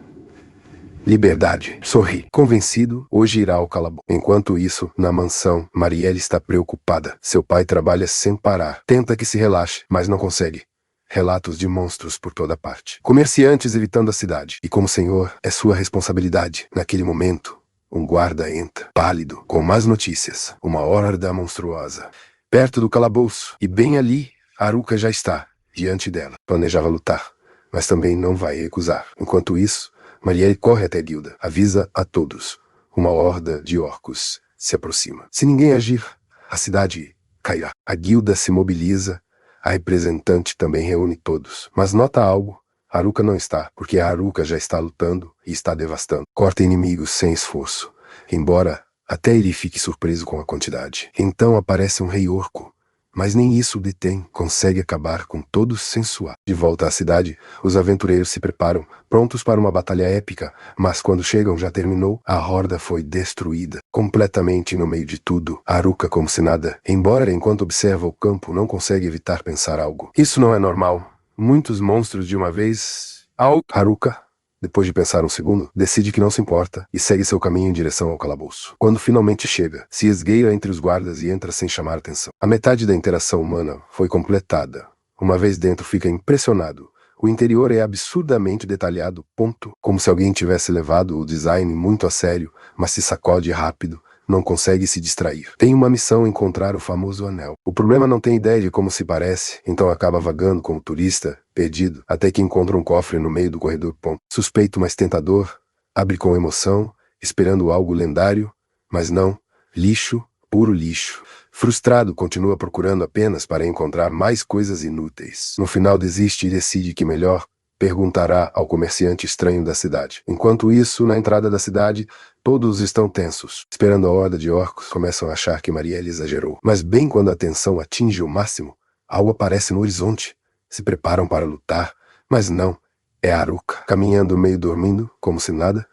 liberdade. Sorri. Convencido, hoje irá ao calabouço. Enquanto isso, na mansão, Marielle está preocupada. Seu pai trabalha sem parar. Tenta que se relaxe, mas não consegue. Relatos de monstros por toda parte. Comerciantes evitando a cidade. E como senhor, é sua responsabilidade. Naquele momento, um guarda entra, pálido, com más notícias. Uma horda monstruosa. Perto do calabouço. E bem ali, Haruka já está, diante dela. Planejava lutar, mas também não vai recusar. Enquanto isso, Marielle corre até Guilda. Avisa a todos. Uma horda de orcos se aproxima. Se ninguém agir, a cidade cairá. A Guilda se mobiliza. A representante também reúne todos. Mas nota algo. Haruka não está, porque a Haruka já está lutando e está devastando. Corta inimigos sem esforço, embora até ele fique surpreso com a quantidade. Então aparece um rei orco, mas nem isso o detém. Consegue acabar com todos sem suar. De volta à cidade, os aventureiros se preparam, prontos para uma batalha épica, mas quando chegam já terminou. A horda foi destruída, completamente no meio de tudo. Haruka, como se nada, embora enquanto observa o campo não consegue evitar pensar algo. Isso não é normal. Muitos monstros de uma vez. Haruka, depois de pensar um segundo, decide que não se importa e segue seu caminho em direção ao calabouço. Quando finalmente chega, se esgueira entre os guardas e entra sem chamar atenção. A metade da interação humana foi completada. Uma vez dentro, fica impressionado. O interior é absurdamente detalhado, ponto. Como se alguém tivesse levado o design muito a sério, mas se sacode rápido. Não consegue se distrair. Tem uma missão: encontrar o famoso anel. O problema: não tem ideia de como se parece, então acaba vagando como turista, perdido, até que encontra um cofre no meio do corredor. Suspeito, mas tentador, abre com emoção, esperando algo lendário, mas não. Lixo, puro lixo. Frustrado, continua procurando apenas para encontrar mais coisas inúteis. No final desiste e decide que melhor perguntará ao comerciante estranho da cidade. Enquanto isso, na entrada da cidade, todos estão tensos. Esperando a horda de orcos, começam a achar que Marielle exagerou. Mas bem quando a tensão atinge o máximo, algo aparece no horizonte. Se preparam para lutar, mas não. É Haruka, caminhando meio dormindo, como se nada.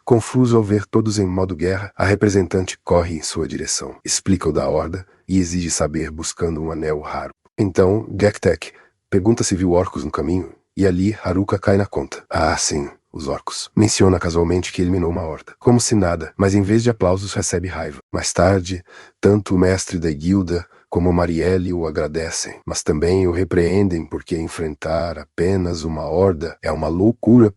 Confuso ao ver todos em modo guerra, a representante corre em sua direção. Explica o da horda e exige saber, buscando um anel raro. Então, Gektek pergunta se viu orcos no caminho. E ali, Haruka cai na conta. Ah, sim, os orcos. Menciona casualmente que eliminou uma horda. Como se nada, mas em vez de aplausos recebe raiva. Mais tarde, tanto o mestre da guilda como Marielle o agradecem, mas também o repreendem porque enfrentar apenas uma horda é uma loucura.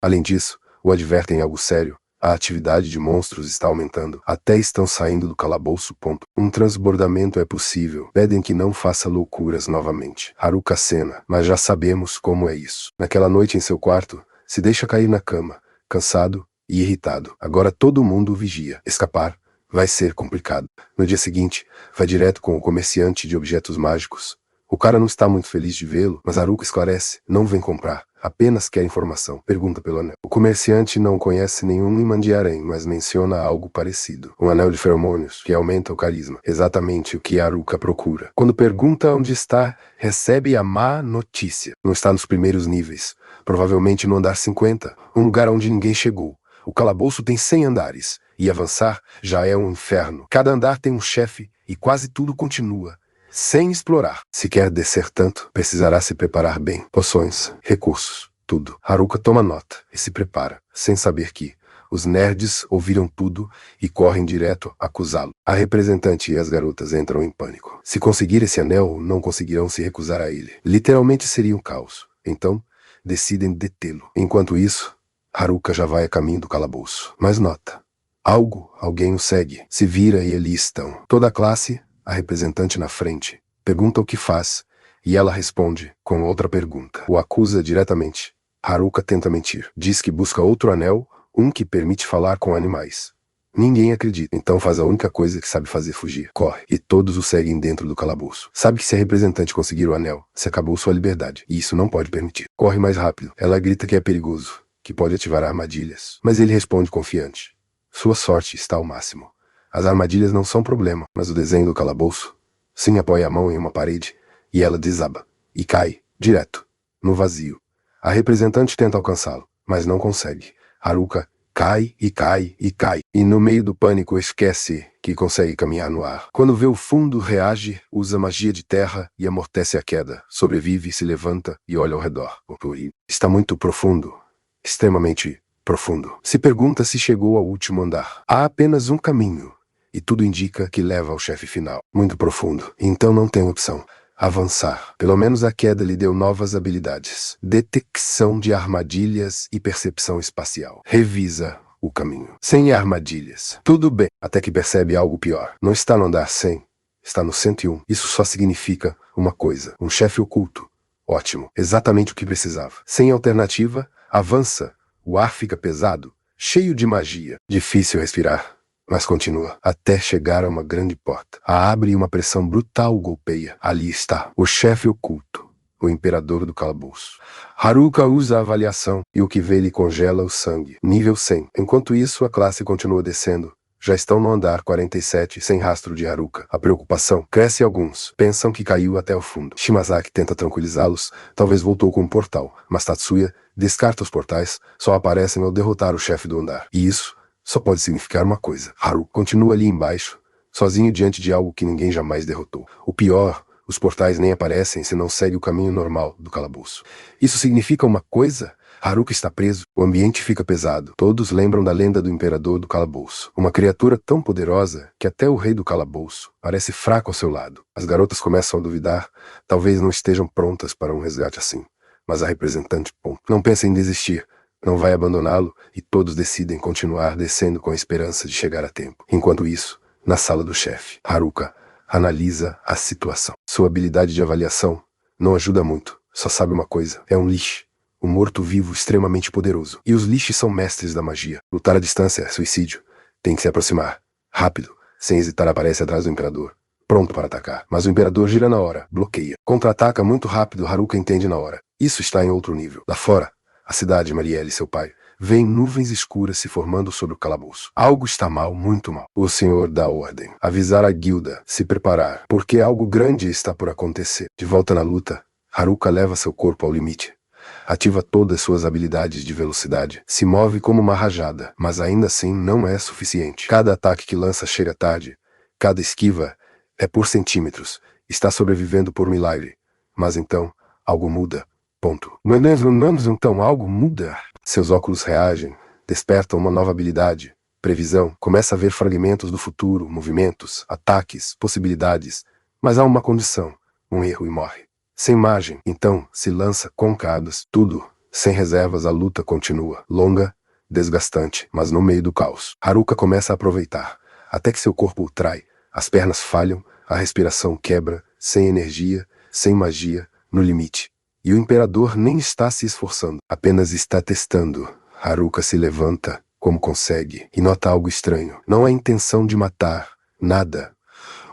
Além disso, o advertem algo sério. A atividade de monstros está aumentando. Até estão saindo do calabouço. Um transbordamento é possível. Pedem que não faça loucuras novamente. Haruka acena, mas já sabemos como é isso. Naquela noite em seu quarto, se deixa cair na cama, cansado e irritado. Agora todo mundo o vigia. Escapar vai ser complicado. No dia seguinte, vai direto com o comerciante de objetos mágicos. O cara não está muito feliz de vê-lo, mas Haruka esclarece. Não vem comprar. Apenas quer informação. Pergunta pelo anel. O comerciante não conhece nenhum imã de harém, mas menciona algo parecido. Um anel de feromônios, que aumenta o carisma. Exatamente o que Haruka procura. Quando pergunta onde está, recebe a má notícia. Não está nos primeiros níveis. Provavelmente no andar 50, um lugar onde ninguém chegou. O calabouço tem 100 andares, e avançar já é um inferno. Cada andar tem um chefe, e quase tudo continua sem explorar. Se quer descer tanto, precisará se preparar bem. Poções, recursos, tudo. Haruka toma nota e se prepara, sem saber que os nerds ouviram tudo e correm direto acusá-lo. A representante e as garotas entram em pânico. Se conseguir esse anel, não conseguirão se recusar a ele. Literalmente seria um caos. Então, decidem detê-lo. Enquanto isso, Haruka já vai a caminho do calabouço. Mas nota. Alguém o segue. Se vira e ali estão. Toda a classe, a representante na frente, pergunta o que faz, e ela responde com outra pergunta. O acusa diretamente. Haruka tenta mentir. Diz que busca outro anel, um que permite falar com animais. Ninguém acredita, então faz a única coisa que sabe fazer: fugir. Corre, e todos o seguem dentro do calabouço. Sabe que se a representante conseguir o anel, se acabou sua liberdade, e isso não pode permitir. Corre mais rápido. Ela grita que é perigoso, que pode ativar armadilhas. Mas ele responde confiante. Sua sorte está ao máximo. As armadilhas não são problema, mas o desenho do calabouço. Sim, apoia a mão em uma parede, e ela desaba, e cai, direto, no vazio. A representante tenta alcançá-lo, mas não consegue. Haruka cai, e cai, e cai, e no meio do pânico esquece que consegue caminhar no ar. Quando vê o fundo, reage, usa magia de terra e amortece a queda. Sobrevive, se levanta e olha ao redor. Está muito profundo, extremamente profundo. Se pergunta se chegou ao último andar. Há apenas um caminho. E tudo indica que leva ao chefe final. Muito profundo. Então não tem opção. Avançar. Pelo menos a queda lhe deu novas habilidades. Detecção de armadilhas e percepção espacial. Revisa o caminho. Sem armadilhas. Tudo bem. Até que percebe algo pior. Não está no andar 100. Está no 101. Isso só significa uma coisa. Um chefe oculto. Ótimo. Exatamente o que precisava. Sem alternativa, avança. O ar fica pesado. Cheio de magia. Difícil respirar. Mas continua, até chegar a uma grande porta. A abre e uma pressão brutal o golpeia. Ali está, o chefe oculto, o imperador do calabouço. Haruka usa a avaliação, e o que vê lhe congela o sangue. Nível 100. Enquanto isso, a classe continua descendo. Já estão no andar 47, sem rastro de Haruka. A preocupação cresce. Alguns pensam que caiu até o fundo. Shimazaki tenta tranquilizá-los. Talvez voltou com um portal, mas Tatsuya descarta os portais. Só aparecem ao derrotar o chefe do andar. E isso só pode significar uma coisa. Haruka continua ali embaixo, sozinho diante de algo que ninguém jamais derrotou. O pior, os portais nem aparecem se não segue o caminho normal do calabouço. Isso significa uma coisa? Haruka está preso. O ambiente fica pesado. Todos lembram da lenda do imperador do calabouço. Uma criatura tão poderosa que até o rei do calabouço parece fraco ao seu lado. As garotas começam a duvidar. Talvez não estejam prontas para um resgate assim. Mas a representante, não pensa em desistir. Não vai abandoná-lo, e todos decidem continuar descendo com a esperança de chegar a tempo. Enquanto isso, na sala do chefe, Haruka analisa a situação. Sua habilidade de avaliação não ajuda muito. Só sabe uma coisa: é um Lich, um morto-vivo extremamente poderoso. E os Liches são mestres da magia. Lutar à distância é suicídio. Tem que se aproximar. Rápido. Sem hesitar, aparece atrás do imperador, pronto para atacar. Mas o imperador gira na hora, bloqueia. Contra-ataca muito rápido. Haruka entende na hora. Isso está em outro nível. Lá fora, a cidade, Marielle e seu pai, veem nuvens escuras se formando sobre o calabouço. Algo está mal, muito mal. O senhor dá ordem. Avisar a guilda, se preparar, porque algo grande está por acontecer. De volta na luta, Haruka leva seu corpo ao limite. Ativa todas suas habilidades de velocidade. Se move como uma rajada, mas ainda assim não é suficiente. Cada ataque que lança chega tarde. Cada esquiva é por centímetros. Está sobrevivendo por milagre. Mas então, algo muda. Então algo muda. Seus óculos reagem, despertam uma nova habilidade. Previsão. Começa a ver fragmentos do futuro, movimentos, ataques, possibilidades. Mas há uma condição, um erro e morre. Sem margem, então, se lança com cadas, tudo, sem reservas a luta continua, longa, desgastante, mas no meio do caos. Haruka começa a aproveitar, até que seu corpo o trai, as pernas falham, a respiração quebra, sem energia, sem magia, no limite. E o imperador nem está se esforçando, apenas está testando. Haruka se levanta, como consegue, e nota algo estranho. Não há intenção de matar, nada.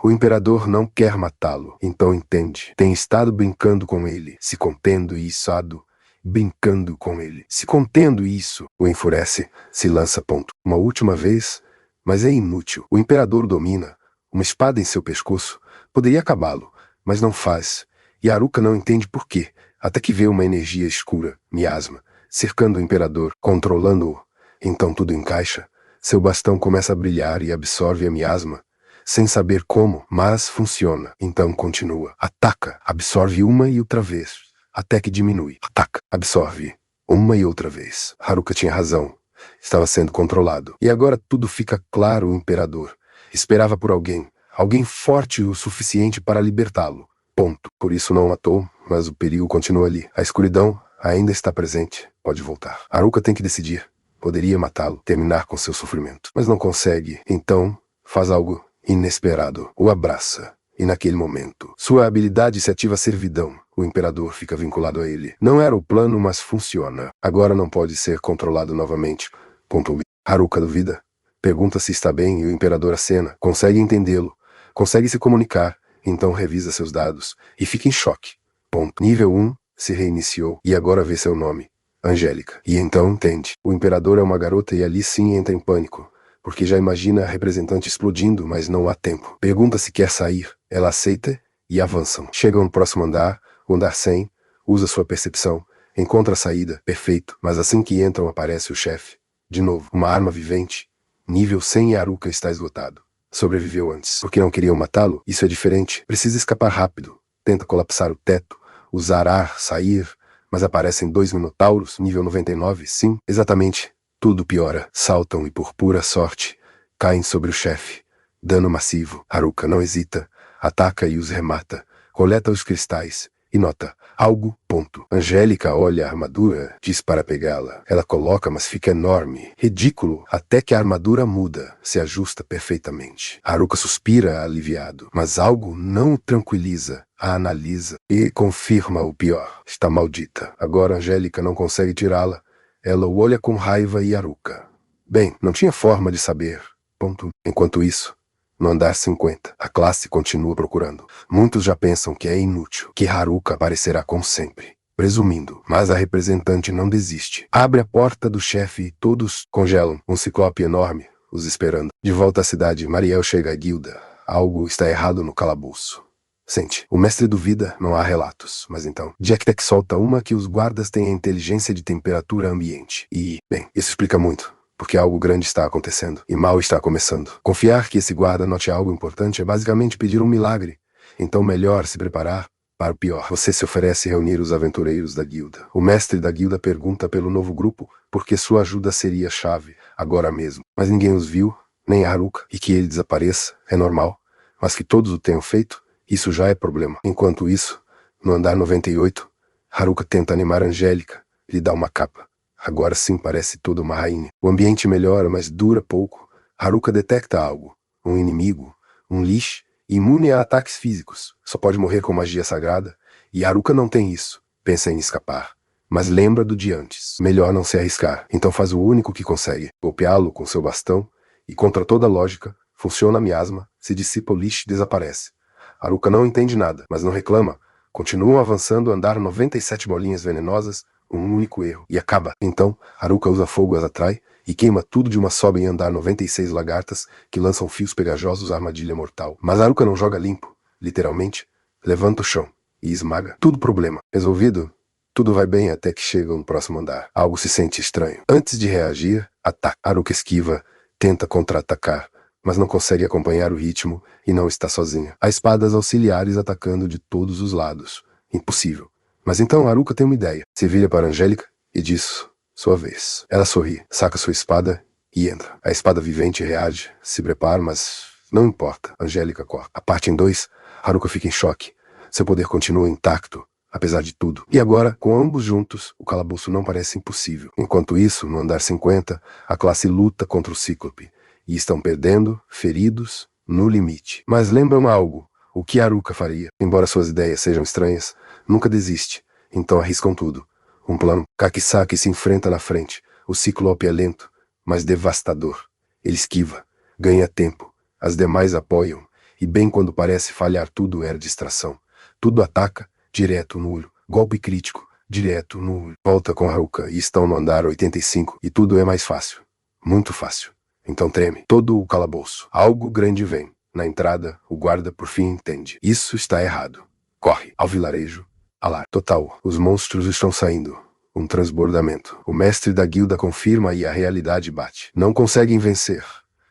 O imperador não quer matá-lo, então entende. Tem estado brincando com ele, se contendo e içado, brincando com ele. Se contendo isso, o enfurece, se lança ponto. Uma última vez, mas é inútil. O imperador o domina. Uma espada em seu pescoço poderia acabá-lo, mas não faz. E Haruka não entende por quê, até que vê uma energia escura, miasma, cercando o imperador, controlando-o. Então tudo encaixa. Seu bastão começa a brilhar e absorve a miasma, sem saber como, mas funciona. Então continua. Ataca, absorve uma e outra vez, até que diminui. Ataca, absorve, uma e outra vez. Haruka tinha razão. Estava sendo controlado. E agora tudo fica claro. O imperador esperava por alguém, alguém forte o suficiente para libertá-lo. Ponto. Por isso não o matou, mas o perigo continua ali. A escuridão ainda está presente. Pode voltar. Haruka tem que decidir. Poderia matá-lo, terminar com seu sofrimento, mas não consegue. Então faz algo inesperado. O abraça. E naquele momento, sua habilidade se ativa servidão. O imperador fica vinculado a ele. Não era o plano, mas funciona. Agora não pode ser controlado novamente. Ponto. Haruka duvida. Pergunta se está bem e o imperador acena. Consegue entendê-lo. Consegue se comunicar. Então revisa seus dados. E fica em choque. Ponto. Nível 1 se reiniciou. E agora vê seu nome. Angélica. E então entende. O imperador é uma garota e ali sim entra em pânico, porque já imagina a representante explodindo, mas não há tempo. Pergunta se quer sair. Ela aceita e avançam. Chegam no próximo andar, o andar 100, usa sua percepção, encontra a saída, perfeito, mas assim que entram aparece o chefe. De novo, uma arma vivente. Nível 100 e Haruka está esgotado. Sobreviveu antes. Porque não queriam matá-lo? Isso é diferente. Precisa escapar rápido. Tenta colapsar o teto, usar ar, sair, mas aparecem 2 minotauros, nível 99, sim, exatamente. Tudo piora. Saltam e por pura sorte caem sobre o chefe. Dano massivo. Haruka não hesita. Ataca e os remata. Coleta os cristais. E nota algo. Ponto. Angélica olha a armadura, diz para pegá-la. Ela coloca, mas fica enorme. Ridículo. Até que a armadura muda. Se ajusta perfeitamente. Haruka suspira aliviado. Mas algo não o tranquiliza. A analisa e confirma o pior. Está maldita. Agora Angélica não consegue tirá-la. Ela o olha com raiva e Haruka. Bem, não tinha forma de saber. Ponto. Enquanto isso, no andar 50, a classe continua procurando. Muitos já pensam que é inútil, que Haruka aparecerá como sempre, presumindo, mas a representante não desiste. Abre a porta do chefe e todos congelam. Um ciclope enorme os esperando. De volta à cidade, Mariel chega à guilda. Algo está errado no calabouço. Sente, o mestre duvida, não há relatos, mas então, Jack Tech solta uma que os guardas têm a inteligência de temperatura ambiente. E, bem, isso explica muito, porque algo grande está acontecendo, e mal está começando. Confiar que esse guarda note algo importante é basicamente pedir um milagre. Então melhor se preparar para o pior. Você se oferece reunir os aventureiros da guilda. O mestre da guilda pergunta pelo novo grupo, porque sua ajuda seria chave, agora mesmo. Mas ninguém os viu, nem Haruka, e que ele desapareça, é normal. Mas que todos o tenham feito, isso já é problema. Enquanto isso, no andar 98, Haruka tenta animar Angélica, lhe dá uma capa. Agora sim parece toda uma rainha. O ambiente melhora, mas dura pouco. Haruka detecta algo. Um inimigo, um Lich, imune a ataques físicos. Só pode morrer com magia sagrada. E Haruka não tem isso. Pensa em escapar. Mas lembra do de antes. Melhor não se arriscar. Então faz o único que consegue. Golpeá-lo com seu bastão. E contra toda lógica, funciona a miasma. Se dissipa o Lich e desaparece. Haruka não entende nada, mas não reclama. Continuam avançando, andar 97 bolinhas venenosas, um único erro, e acaba. Então, Haruka usa fogo, as atrai, e queima tudo de uma sobe em andar 96 lagartas, que lançam fios pegajosos à armadilha mortal. Mas Haruka não joga limpo, literalmente. Levanta o chão, e esmaga. Tudo problema. Resolvido? Tudo vai bem até que chega no próximo andar. Algo se sente estranho. Antes de reagir, ataca. Haruka esquiva, tenta contra-atacar, mas não consegue acompanhar o ritmo e não está sozinha. Há espadas auxiliares atacando de todos os lados. Impossível. Mas então Haruka tem uma ideia. Se vira para Angélica e diz, sua vez. Ela sorri, saca sua espada e entra. A espada vivente reage, se prepara, mas não importa. Angélica corta. A parte em 2, Haruka fica em choque. Seu poder continua intacto, apesar de tudo. E agora, com ambos juntos, o calabouço não parece impossível. Enquanto isso, no andar 50, a classe luta contra o Cíclope. E estão perdendo, feridos, no limite. Mas lembram algo. O que Haruka faria? Embora suas ideias sejam estranhas, nunca desiste. Então arriscam tudo. Um plano. Kakisaki se enfrenta na frente. O Ciclope é lento, mas devastador. Ele esquiva, ganha tempo. As demais apoiam. E bem quando parece falhar tudo era distração. Tudo ataca, direto no olho. Golpe crítico, direto no olho. Volta com Haruka e estão no andar 85. E tudo é mais fácil. Muito fácil. Então treme. Todo o calabouço. Algo grande vem. Na entrada, o guarda por fim entende. Isso está errado. Corre. Ao vilarejo. Alarme. Total. Os monstros estão saindo. Um transbordamento. O mestre da guilda confirma e a realidade bate. Não conseguem vencer.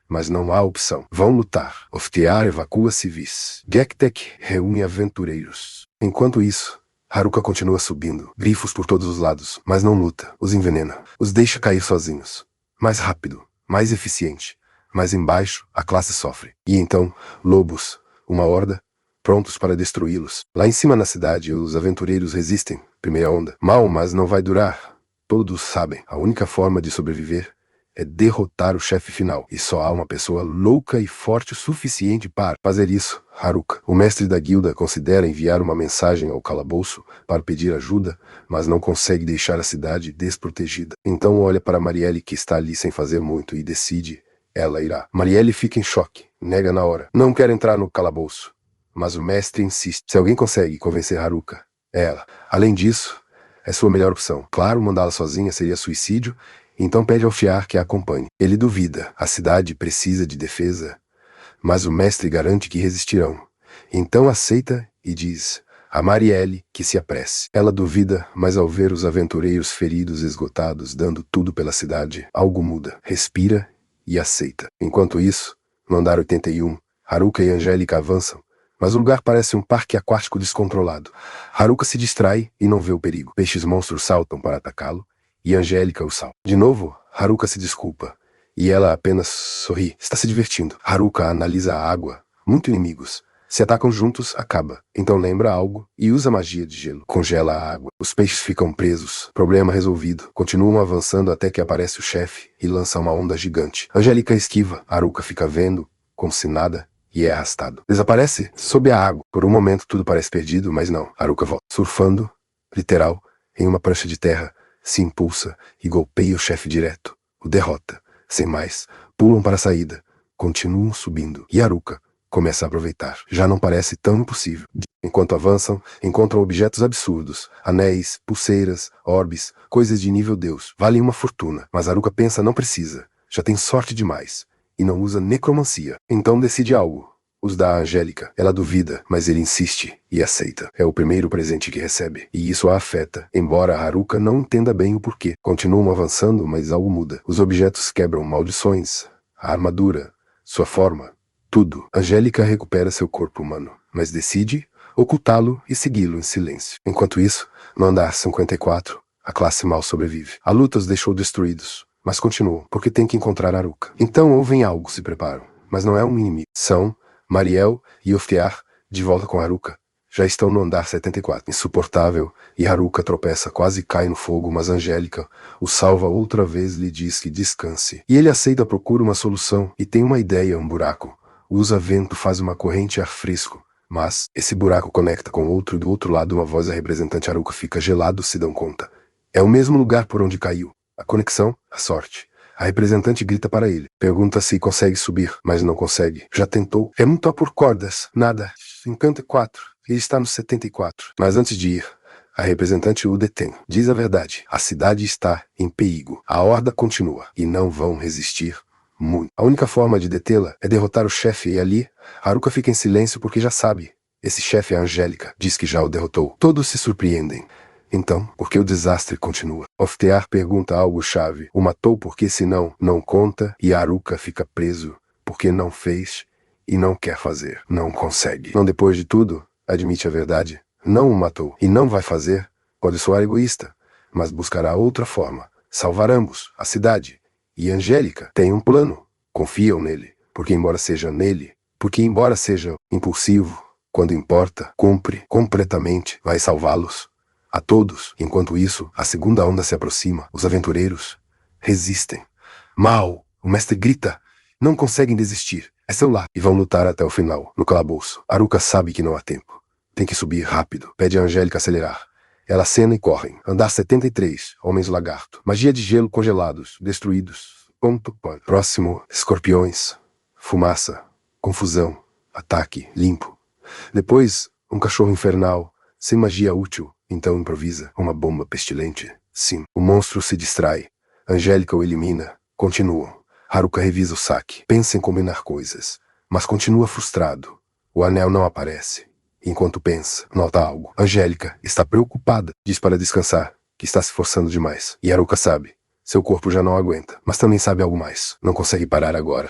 Mas não há opção. Vão lutar. Oftear evacua civis. Gektek reúne aventureiros. Enquanto isso, Haruka continua subindo. Grifos por todos os lados. Mas não luta. Os envenena. Os deixa cair sozinhos. Mais rápido. Mais eficiente. Mas embaixo, a classe sofre. E então, lobos. Uma horda. Prontos para destruí-los. Lá em cima na cidade, os aventureiros resistem. Primeira onda. Mal, mas não vai durar. Todos sabem. A única forma de sobreviver é derrotar o chefe final. E só há uma pessoa louca e forte o suficiente para fazer isso. Haruka. O mestre da guilda considera enviar uma mensagem ao calabouço para pedir ajuda, mas não consegue deixar a cidade desprotegida. Então olha para Marielle que está ali sem fazer muito e decide. Ela irá. Marielle fica em choque. Nega na hora. Não quer entrar no calabouço. Mas o mestre insiste. Se alguém consegue convencer Haruka, é ela. Além disso, é sua melhor opção. Claro, mandá-la sozinha seria suicídio, então pede ao Fiar que a acompanhe. Ele duvida. A cidade precisa de defesa. Mas o mestre garante que resistirão. Então aceita e diz a Marielle que se apresse. Ela duvida, mas ao ver os aventureiros feridos esgotados dando tudo pela cidade, algo muda. Respira e aceita. Enquanto isso, no andar 81, Haruka e Angélica avançam. Mas o lugar parece um parque aquático descontrolado. Haruka se distrai e não vê o perigo. Peixes monstros saltam para atacá-lo, e Angélica o salva. De novo, Haruka se desculpa, e ela apenas sorri. Está se divertindo. Haruka analisa a água. Muitos inimigos. Se atacam juntos, acaba. Então lembra algo e usa magia de gelo. Congela a água. Os peixes ficam presos. Problema resolvido. Continuam avançando até que aparece o chefe e lança uma onda gigante. Angélica esquiva. Haruka fica vendo, como se nada, e é arrastado. Desaparece sob a água. Por um momento tudo parece perdido, mas não. Haruka volta. Surfando, literal, em uma prancha de terra, se impulsa e golpeia o chefe direto. O derrota. Sem mais, pulam para a saída. Continuam subindo. E Haruka começa a aproveitar. Já não parece tão impossível. Enquanto avançam, encontram objetos absurdos. Anéis, pulseiras, orbes, coisas de nível Deus. Valem uma fortuna. Mas Haruka pensa não precisa. Já tem sorte demais. E não usa necromancia. Então decide algo. Os dá a Angélica. Ela duvida, mas ele insiste e aceita. É o primeiro presente que recebe. E isso a afeta, embora Haruka não entenda bem o porquê. Continuam avançando, mas algo muda. Os objetos quebram maldições. A armadura. Sua forma. Tudo. Angélica recupera seu corpo humano, mas decide ocultá-lo e segui-lo em silêncio. Enquanto isso, no andar 54, a classe mal sobrevive. A luta os deixou destruídos. Mas continuam, porque tem que encontrar Haruka. Então ouvem algo, se preparam. Mas não é um inimigo. São Mariel e Oftear, de volta com Haruka. Já estão no andar 74. Insuportável, e Haruka tropeça, quase cai no fogo, mas Angélica o salva outra vez e lhe diz que descanse. E ele aceita, procura uma solução, e tem uma ideia, um buraco. Usa vento, faz uma corrente ar fresco. Mas esse buraco conecta com outro e do outro lado uma voz da representante Haruka fica gelado, se dão conta. É o mesmo lugar por onde caiu. A conexão, a sorte. A representante grita para ele. Pergunta se consegue subir, mas não consegue. Já tentou. É muito por cordas. Nada. 54. Ele está no 74. Mas antes de ir, a representante o detém. Diz a verdade. A cidade está em perigo. A horda continua. E não vão resistir muito. A única forma de detê-la é derrotar o chefe e ali, Haruka fica em silêncio porque já sabe. Esse chefe é a Angélica. Diz que já o derrotou. Todos se surpreendem. Então, por que o desastre continua? Oftear pergunta algo chave. O matou porque senão não conta e Haruka fica preso porque não fez e não quer fazer. Não consegue. Não depois de tudo, admite a verdade. Não o matou e não vai fazer. Pode soar egoísta, mas buscará outra forma. Salvar ambos, a cidade. E Angélica tem um plano. Confiam nele, porque embora seja impulsivo, Quando importa, cumpre completamente, vai salvá-los. A todos. Enquanto isso, a segunda onda se aproxima. Os aventureiros resistem. Mal! O mestre grita. Não conseguem desistir. É seu lar. E vão lutar até o final, no calabouço. Haruka sabe que não há tempo. Tem que subir rápido. Pede a Angélica acelerar. Ela acena e correm. Andar 73. Homens lagarto. Magia de gelo congelados. Destruídos. Ponto. Próximo. Escorpiões. Fumaça. Confusão. Ataque. Limpo. Depois, um cachorro infernal. Sem magia útil. Então improvisa. Uma bomba pestilente. Sim. O monstro se distrai. Angélica o elimina. Continuam. Haruka revisa o saque. Pensa em combinar coisas. Mas continua frustrado. O anel não aparece. Enquanto pensa, nota algo. Angélica está preocupada. Diz para descansar, que está se forçando demais. E Haruka sabe. Seu corpo já não aguenta. Mas também sabe algo mais. Não consegue parar agora.